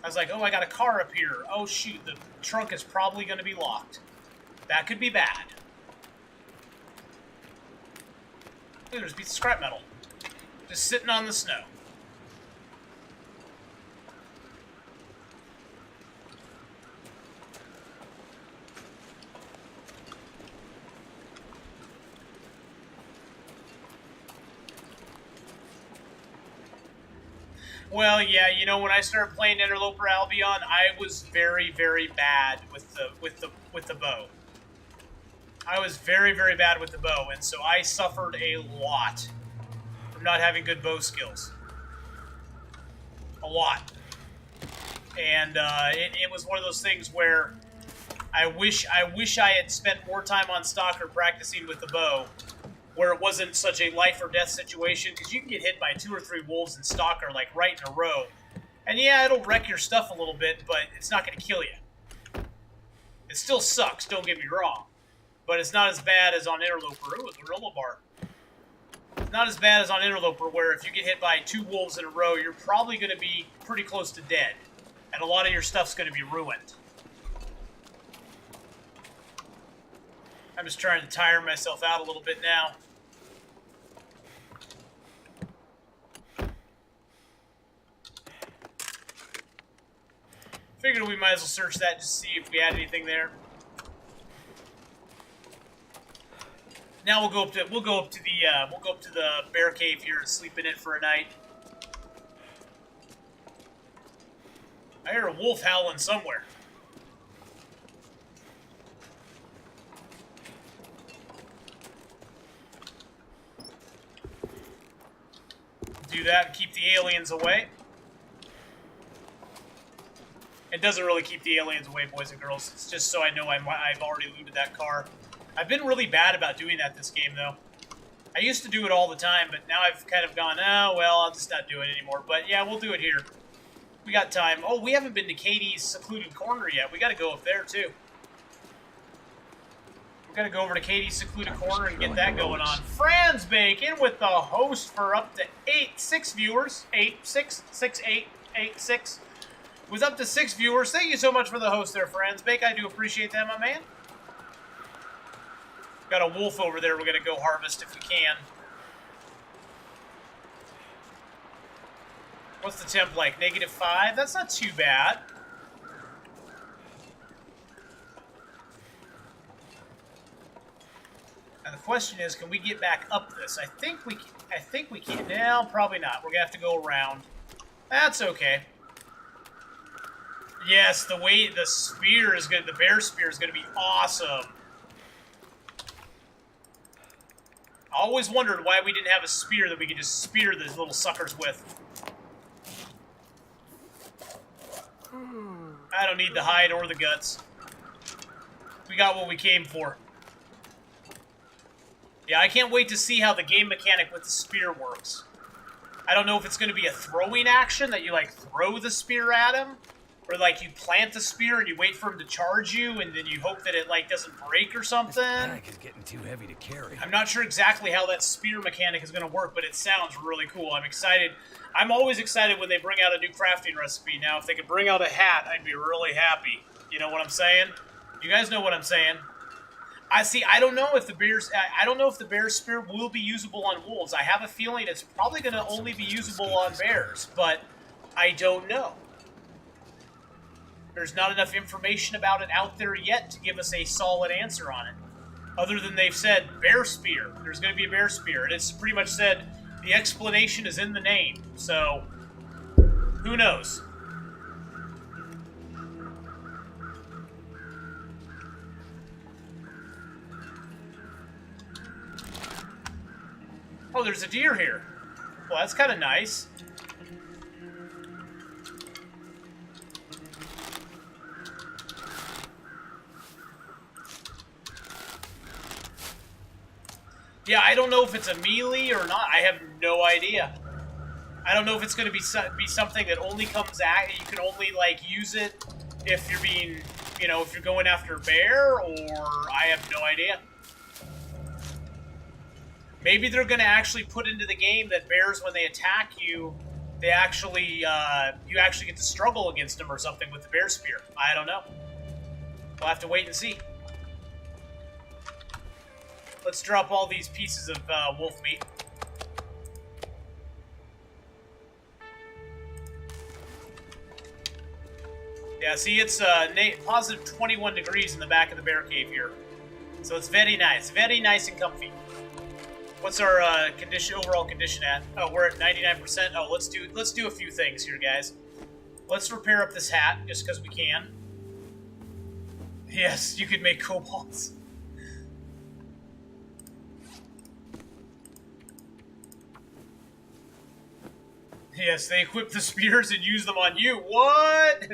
I was like, oh, I got a car up here. Oh, shoot, the trunk is probably going to be locked. That could be bad. Look, there's a piece of scrap metal. Just sitting on the snow. Well, yeah, you know, when I started playing Interloper Albion, I was very, very bad with the bow. I was very, very bad with the bow, and so I suffered a lot from not having good bow skills. A lot. And it was one of those things where I wish I had spent more time on Stalker practicing with the bow, where it wasn't such a life or death situation, because you can get hit by 2 or 3 wolves in Stalker, like, right in a row. And yeah, it'll wreck your stuff a little bit, but it's not going to kill you. It still sucks, don't get me wrong. But it's not as bad as on Interloper. Ooh, the Gorilla Bar. It's not as bad as on Interloper, where if you get hit by 2 wolves in a row, you're probably going to be pretty close to dead. And a lot of your stuff's going to be ruined. I'm just trying to tire myself out a little bit now. Figured we might as well search that to see if we had anything there. Now we'll go up to the bear cave here and sleep in it for a night. I hear a wolf howling somewhere. Do that and keep the aliens away. It doesn't really keep the aliens away, boys and girls. It's just so I know I've already looted that car. I've been really bad about doing that this game, though. I used to do it all the time, but now I've kind of gone, oh, well, I'll just not do it anymore. But yeah, we'll do it here. We got time. Oh, we haven't been to Katie's secluded corner yet. We got to go up there, too. We got to go over to Katie's secluded corner and get that going on. Franz Bacon with the host for up to 6 viewers. 6 with up to 6 viewers. Thank you so much for the host there, Franz Bacon. I do appreciate that, my man. Got a wolf over there we're going to go harvest if we can. What's the temp like? -5? That's not too bad. Now the question is, can we get back up this? I think we can. No, probably not. We're going to have to go around. That's okay. Yes, the spear is good. The bear spear is going to be awesome. I always wondered why we didn't have a spear that we could just spear these little suckers with. I don't need the hide or the guts. We got what we came for. Yeah, I can't wait to see how the game mechanic with the spear works. I don't know if it's going to be a throwing action that you, like, throw the spear at him, where like you plant the spear and you wait for him to charge you, and then you hope that it like doesn't break or something. This pack is getting too heavy to carry. I'm not sure exactly how that spear mechanic is going to work, but it sounds really cool. I'm excited. I'm always excited when they bring out a new crafting recipe. Now, if they could bring out a hat, I'd be really happy. You know what I'm saying? You guys know what I'm saying. I don't know if the bear spear will be usable on wolves. I have a feeling it's probably going to only be usable on bears, but I don't know. There's not enough information about it out there yet to give us a solid answer on it. Other than they've said bear spear. There's going to be a bear spear. And it's pretty much said the explanation is in the name. So, who knows? Oh, there's a deer here. Well, that's kind of nice. Yeah, I don't know if it's a melee or not. I have no idea. I don't know if it's going to be something that only comes at you can only like use it if you're being, you know, if you're going after a bear, or I have no idea. Maybe they're going to actually put into the game that bears, when they attack you, they actually you actually get to struggle against them or something with the bear spear. I don't know. We'll have to wait and see. Let's drop all these pieces of wolf meat. Yeah, see, it's positive 21 degrees in the back of the bear cave here. So it's very nice and comfy. What's our overall condition at? Oh, we're at 99%. Oh, let's do a few things here, guys. Let's repair up this hat, just because we can. Yes, you could make kobolds. Yes, they equip the spears and use them on you. What?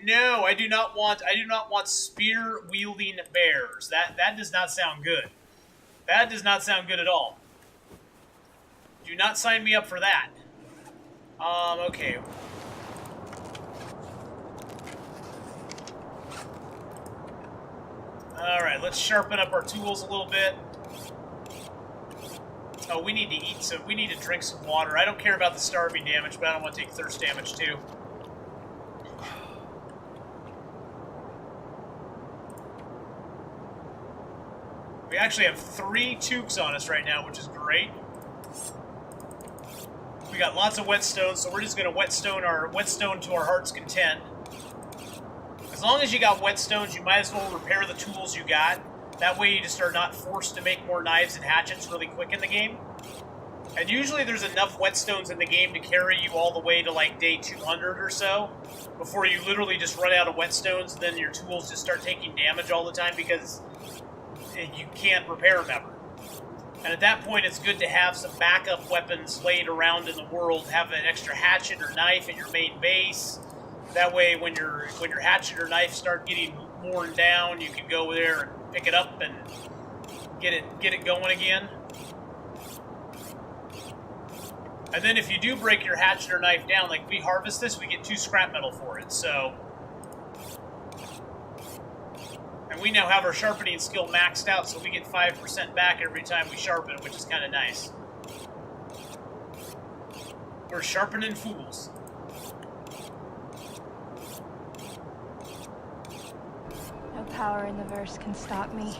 No, I do not want spear wielding bears. That does not sound good. That does not sound good at all. Do not sign me up for that. Okay. Alright, let's sharpen up our tools a little bit. Oh, we need to eat some. We need to drink some water. I don't care about the starving damage, but I don't want to take thirst damage too. We actually have 3 toques on us right now, which is great. We got lots of whetstone, so we're just going to whetstone to our heart's content. As long as you got whetstones, you might as well repair the tools you got. That way you just are not forced to make more knives and hatchets really quick in the game. And usually there's enough whetstones in the game to carry you all the way to like day 200 or so, before you literally just run out of whetstones, and then your tools just start taking damage all the time because you can't repair them ever. And at that point, it's good to have some backup weapons laid around in the world. Have an extra hatchet or knife at your main base. That way, when your hatchet or knife start getting worn down, you can go there and pick it up and get it going again. And then if you do break your hatchet or knife down, like we harvest this, we get 2 scrap metal for it. So. And we now have our sharpening skill maxed out, so we get 5% back every time we sharpen, which is kind of nice. We're sharpening fools. No power in the verse can stop me.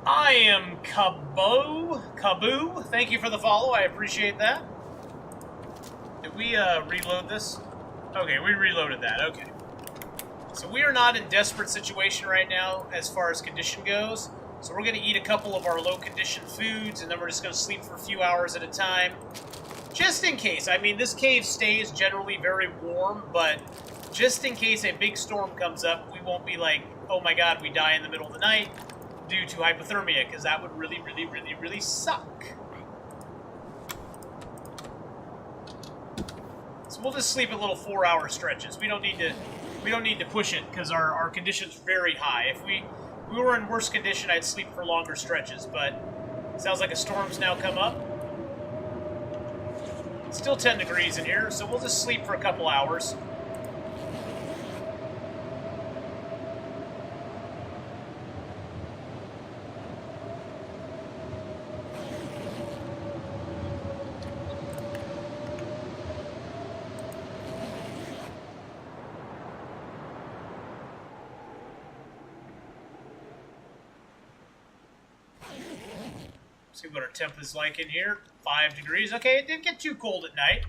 I am Kaboo. Thank you for the follow. I appreciate that. Did we reload this? Okay, we reloaded that. Okay. So we are not in desperate situation right now as far as condition goes. So we're going to eat a couple of our low condition foods, and then we're just going to sleep for a few hours at a time. Just in case. I mean, this cave stays generally very warm, but just in case a big storm comes up, we won't be like, oh my god, we die in the middle of the night due to hypothermia, because that would really, really, really, really suck. So we'll just sleep a little 4-hour stretches. We don't need to push it because our condition's very high. If we were in worse condition, I'd sleep for longer stretches, but it sounds like a storm's now come up. It's still 10 degrees in here, so we'll just sleep for a couple hours. See what our temp is like in here. 5 degrees. Okay, it didn't get too cold at night.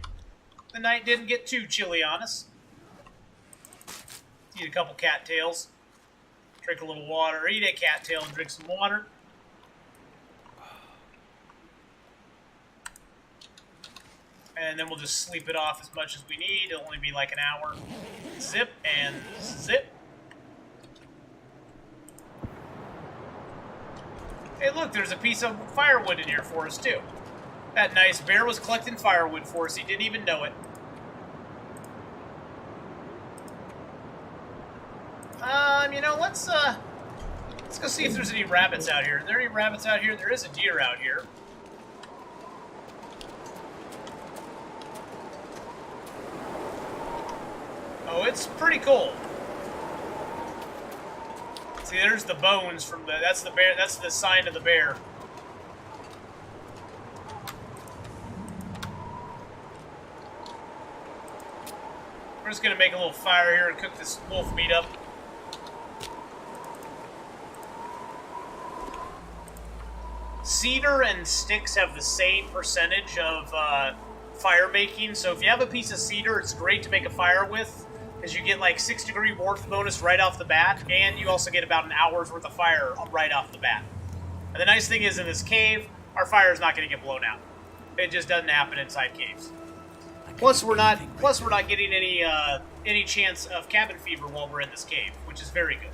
The night didn't get too chilly on us. Eat a couple cattails. Drink a little water. Eat a cattail and drink some water. And then we'll just sleep it off as much as we need. It'll only be like an hour. Zip and zip. Hey, look, there's a piece of firewood in here for us, too. That nice bear was collecting firewood for us. He didn't even know it. You know, let's go see if there's any rabbits out here. Are there any rabbits out here? There is a deer out here. Oh, it's pretty cold. See, there's the bones from the... That's the bear. That's the sign of the bear. We're just going to make a little fire here and cook this wolf meat up. Cedar and sticks have the same percentage of fire making, so if you have a piece of cedar, it's great to make a fire with, because you get like 6-degree warmth bonus right off the bat, and you also get about an hour's worth of fire right off the bat. And the nice thing is, in this cave, our fire is not going to get blown out. It just doesn't happen inside caves. Plus, we're not getting any chance of cabin fever while we're in this cave, which is very good.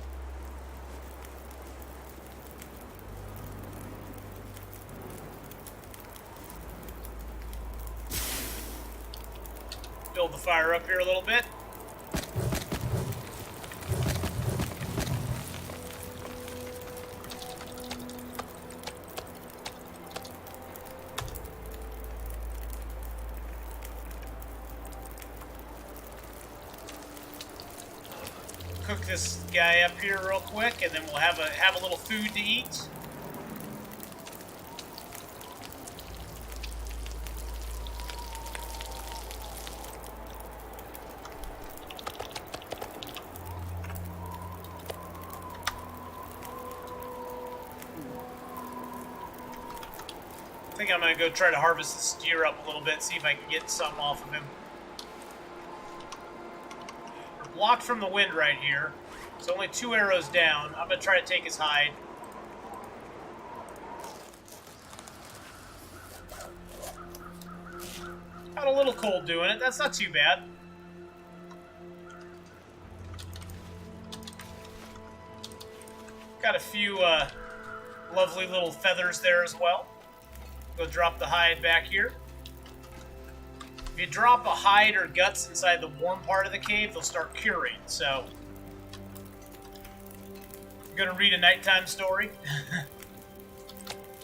Build the fire up here a little bit. Cook this guy up here real quick, and then we'll have a little food to eat. I think I'm going to go try to harvest this deer up a little bit, see if I can get something off of him. We're blocked from the wind right here. It's only 2 arrows down. I'm going to try to take his hide. Got a little cold doing it. That's not too bad. Got a few lovely little feathers there as well. Go drop the hide back here. If you drop a hide or guts inside the warm part of the cave, they'll start curing, so... I'm gonna read a nighttime story.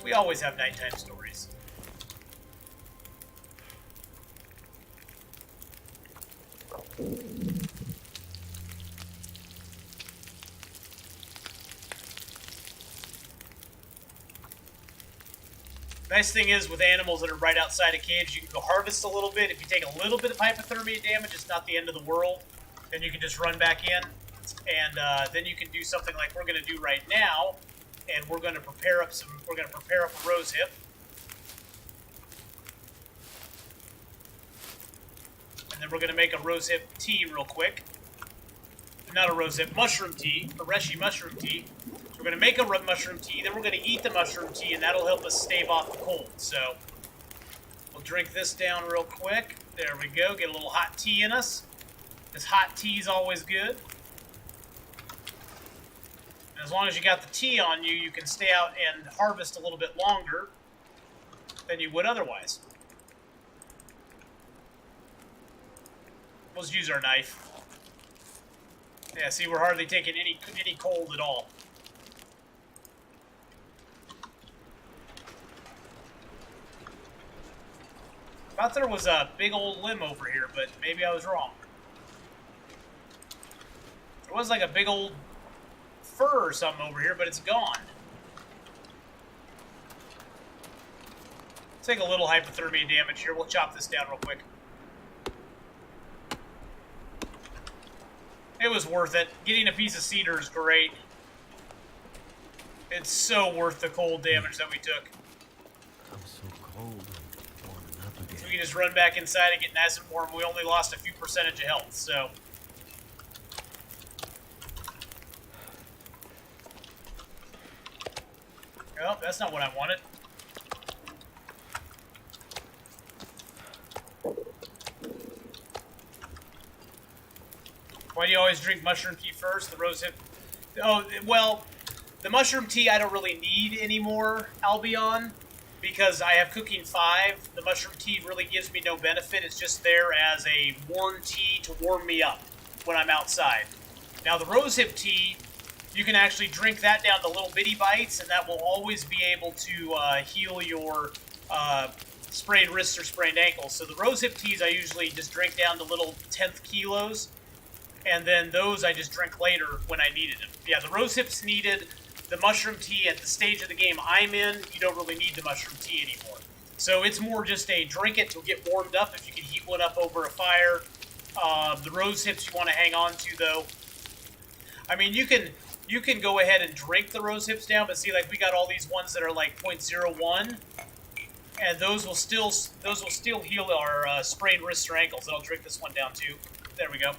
We always have nighttime stories. Nice thing is, with animals that are right outside of caves, you can go harvest a little bit. If you take a little bit of hypothermia damage, it's not the end of the world. Then you can just run back in, and then you can do something like we're going to do right now, and we're going to prepare up a rose hip. And then we're going to make a rose hip tea real quick. Not a rose hip, mushroom tea, a reishi mushroom tea. We're going to make a mushroom tea, then we're going to eat the mushroom tea, and that'll help us stave off the cold. So, we'll drink this down real quick. There we go. Get a little hot tea in us. This hot tea is always good. And as long as you got the tea on you, you can stay out and harvest a little bit longer than you would otherwise. Let's use our knife. Yeah, see, we're hardly taking any cold at all. I thought there was a big old limb over here, but maybe I was wrong. There was like a big old fur or something over here, but it's gone. Take a little hypothermia damage here. We'll chop this down real quick. It was worth it. Getting a piece of cedar is great. It's so worth the cold damage that we took. we can just run back inside and get nice and warm. We only lost a few percentage of health, so. Oh, that's not what I wanted. Why do you always drink mushroom tea first? The rosehip. Oh, well, the mushroom tea I don't really need anymore, Albion, because I have cooking 5. The mushroom tea really gives me no benefit. It's just there as a warm tea to warm me up when I'm outside. Now, the rosehip tea, you can actually drink that down to little bitty bites, and that will always be able to heal your sprained wrists or sprained ankles. So the rosehip teas I usually just drink down to little 10th kilos, and then those I just drink later when I needed them. Yeah, the rosehip's needed. The mushroom tea at the stage of the game I'm in, you don't really need the mushroom tea anymore. So it's more just a drink it to get warmed up if you can heat one up over a fire. The rosehips you want to hang on to, though. I mean, you can go ahead and drink the rosehips down, but see, like, we got all these ones that are like 0.01, and those will still heal our sprained wrists or ankles. And I'll drink this one down too. There we go.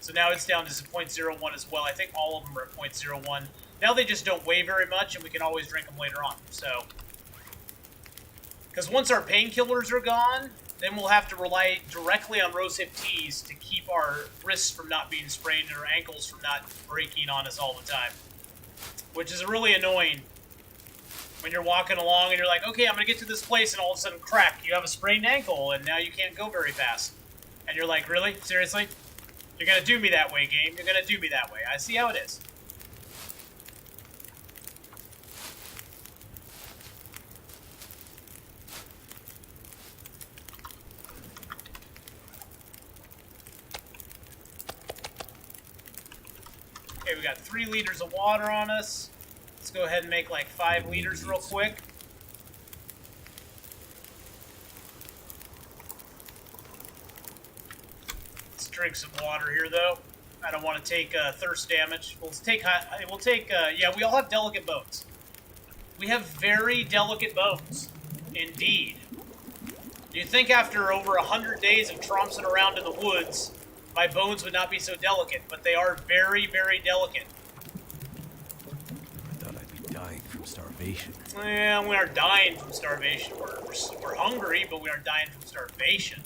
So now it's down to 0.01 as well. I think all of them are at 0.01. Now they just don't weigh very much, and we can always drink them later on. So, because once our painkillers are gone, then we'll have to rely directly on rosehip teas to keep our wrists from not being sprained and our ankles from not breaking on us all the time. Which is really annoying when you're walking along and you're like, okay, I'm going to get to this place, and all of a sudden, crack, you have a sprained ankle, and now you can't go very fast. And you're like, really? Seriously? You're going to do me that way, game. You're going to do me that way. I see how it is. Okay, we got 3 liters of water on us. Let's go ahead and make like 5 liters real quick. Let's drink some water here, though. I don't want to take thirst damage. Yeah, we all have delicate bones. We have very delicate bones, indeed. You'd think after over 100 days of tromping around in the woods, my bones would not be so delicate, but they are very, very delicate. I thought I'd be dying from starvation. Well, we aren't dying from starvation. We're hungry, but we aren't dying from starvation.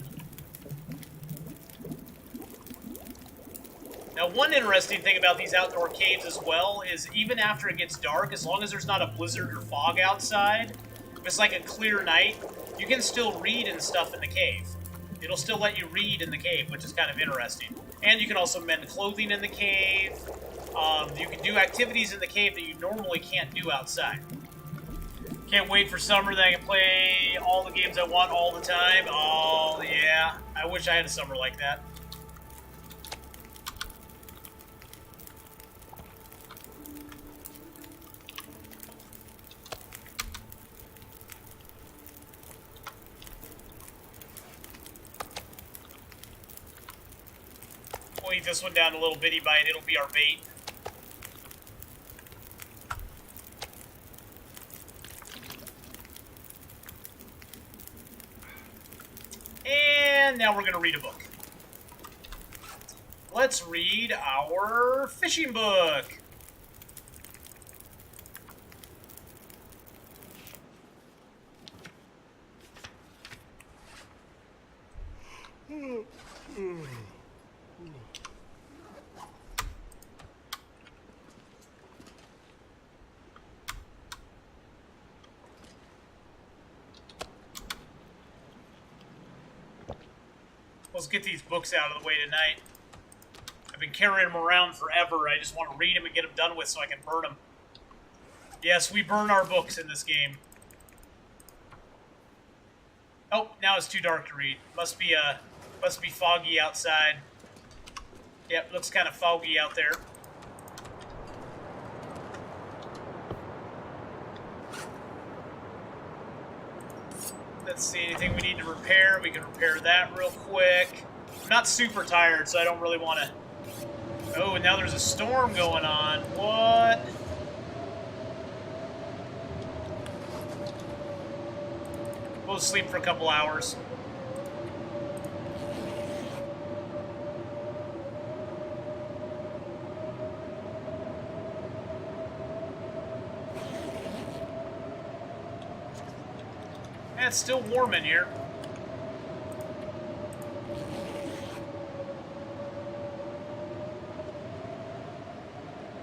Now, one interesting thing about these outdoor caves as well is even after it gets dark, as long as there's not a blizzard or fog outside, if it's like a clear night, you can still read and stuff in the cave. It'll still let you read in the cave, which is kind of interesting. And you can also mend clothing in the cave. You can do activities in the cave that you normally can't do outside. Can't wait for summer that I can play all the games I want all the time. Oh, yeah. I wish I had a summer like that. We'll eat this one down a little bitty bite. It'll be our bait. And now we're going to read a book. Let's read our fishing book. Let's get these books out of the way tonight. I've been carrying them around forever. I just want to read them and get them done with so I can burn them. Yes, we burn our books in this game. Oh, now it's too dark to read. Must be foggy outside. Yep, looks kind of foggy out there. Let's see, anything we need to repair? We can repair that real quick. I'm not super tired, so I don't really want to... Oh, and now there's a storm going on. What? We'll sleep for a couple hours. Yeah, it's still warm in here.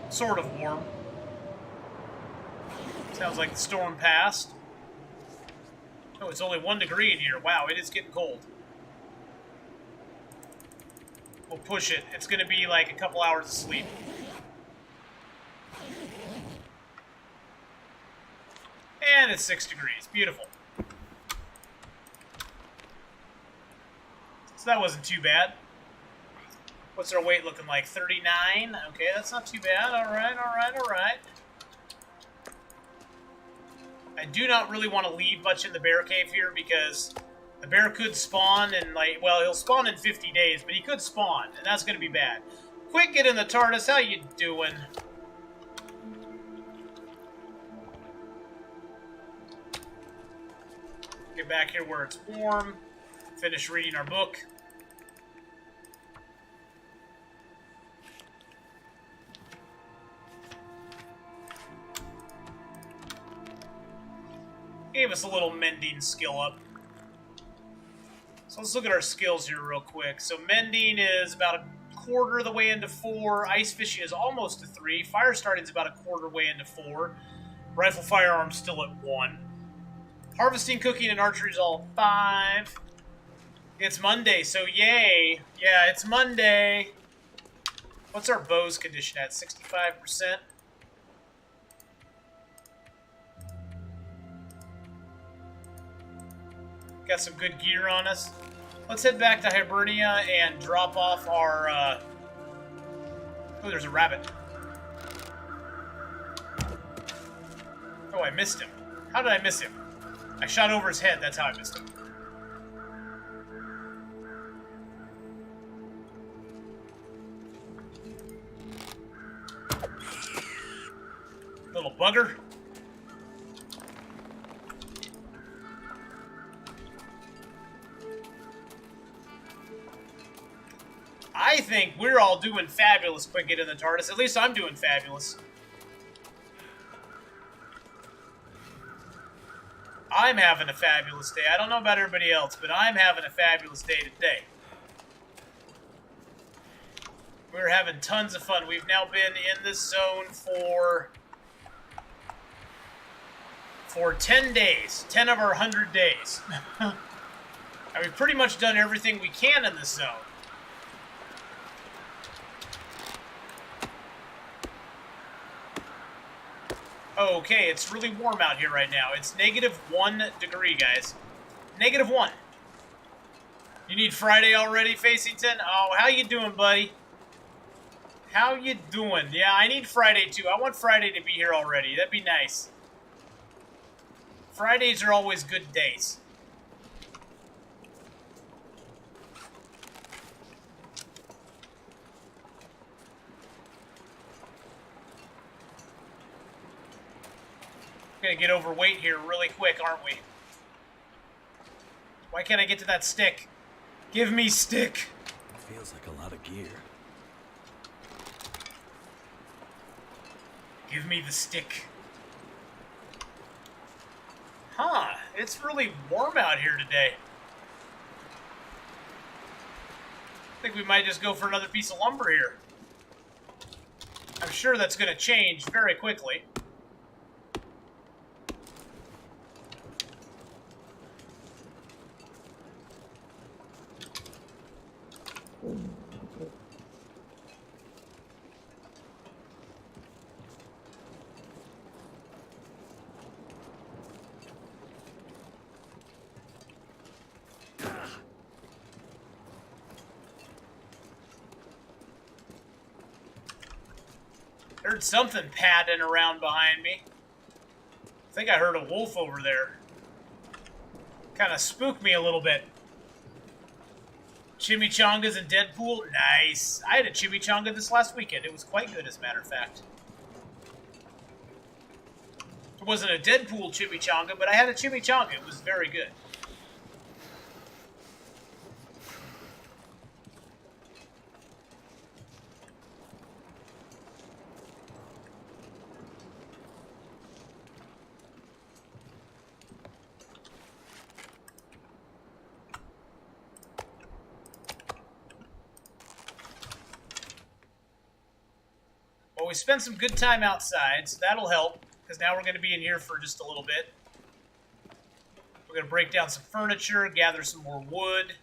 Sort of warm. Sounds like the storm passed. Oh, it's only 1 degree in here. Wow, it is getting cold. We'll push it. It's going to be like a couple hours of sleep. And it's 6 degrees. Beautiful. So that wasn't too bad. What's our weight looking like? 39? Okay, that's not too bad. Alright, alright, alright. I do not really want to leave much in the bear cave here because the bear could spawn in, like, well, he'll spawn in 50 days, but he could spawn, and that's going to be bad. Quick, get in the TARDIS. How you doing? Get back here where it's warm. Finish reading our book. Gave us a little mending skill up. So let's look at our skills here real quick. So mending is about a quarter of the way into 4. Ice fishing is almost to 3. Fire starting is about a quarter way into 4. Rifle firearms still at 1. Harvesting, cooking, and archery is all 5. It's Monday, so yay. Yeah, it's Monday. What's our bow's condition at? 65%? Got some good gear on us. Let's head back to Hibernia and drop off our... Oh, there's a rabbit. Oh, I missed him. How did I miss him? I shot over his head. That's how I missed him. Little bugger. I think we're all doing fabulous quick get in the TARDIS. At least I'm doing fabulous. I'm having a fabulous day. I don't know about everybody else, but I'm having a fabulous day today. We're having tons of fun. We've now been in this zone for 10 days. 10 of our 100 days. And we've pretty much done everything we can in this zone. Okay, it's really warm out here right now. It's -1 degree, guys. -1. You need Friday already, Facington? Oh, how you doing, buddy? How you doing? Yeah, I need Friday, too. I want Friday to be here already. That'd be nice. Fridays are always good days. We're gonna get overweight here really quick, aren't we? Why can't I get to that stick? Give me stick! It feels like a lot of gear. Give me the stick. Huh, it's really warm out here today. I think we might just go for another piece of lumber here. I'm sure that's gonna change very quickly. Heard something padding around behind me. I think I heard a wolf over there. Kind of spooked me a little bit. Chimichangas and Deadpool? Nice. I had a chimichanga this last weekend. It was quite good, as a matter of fact. It wasn't a Deadpool chimichanga, but I had a chimichanga. It was very good. we spent some good time outside, so that'll help, because now we're going to be in here for just a little bit. We're going to break down some furniture, gather some more wood.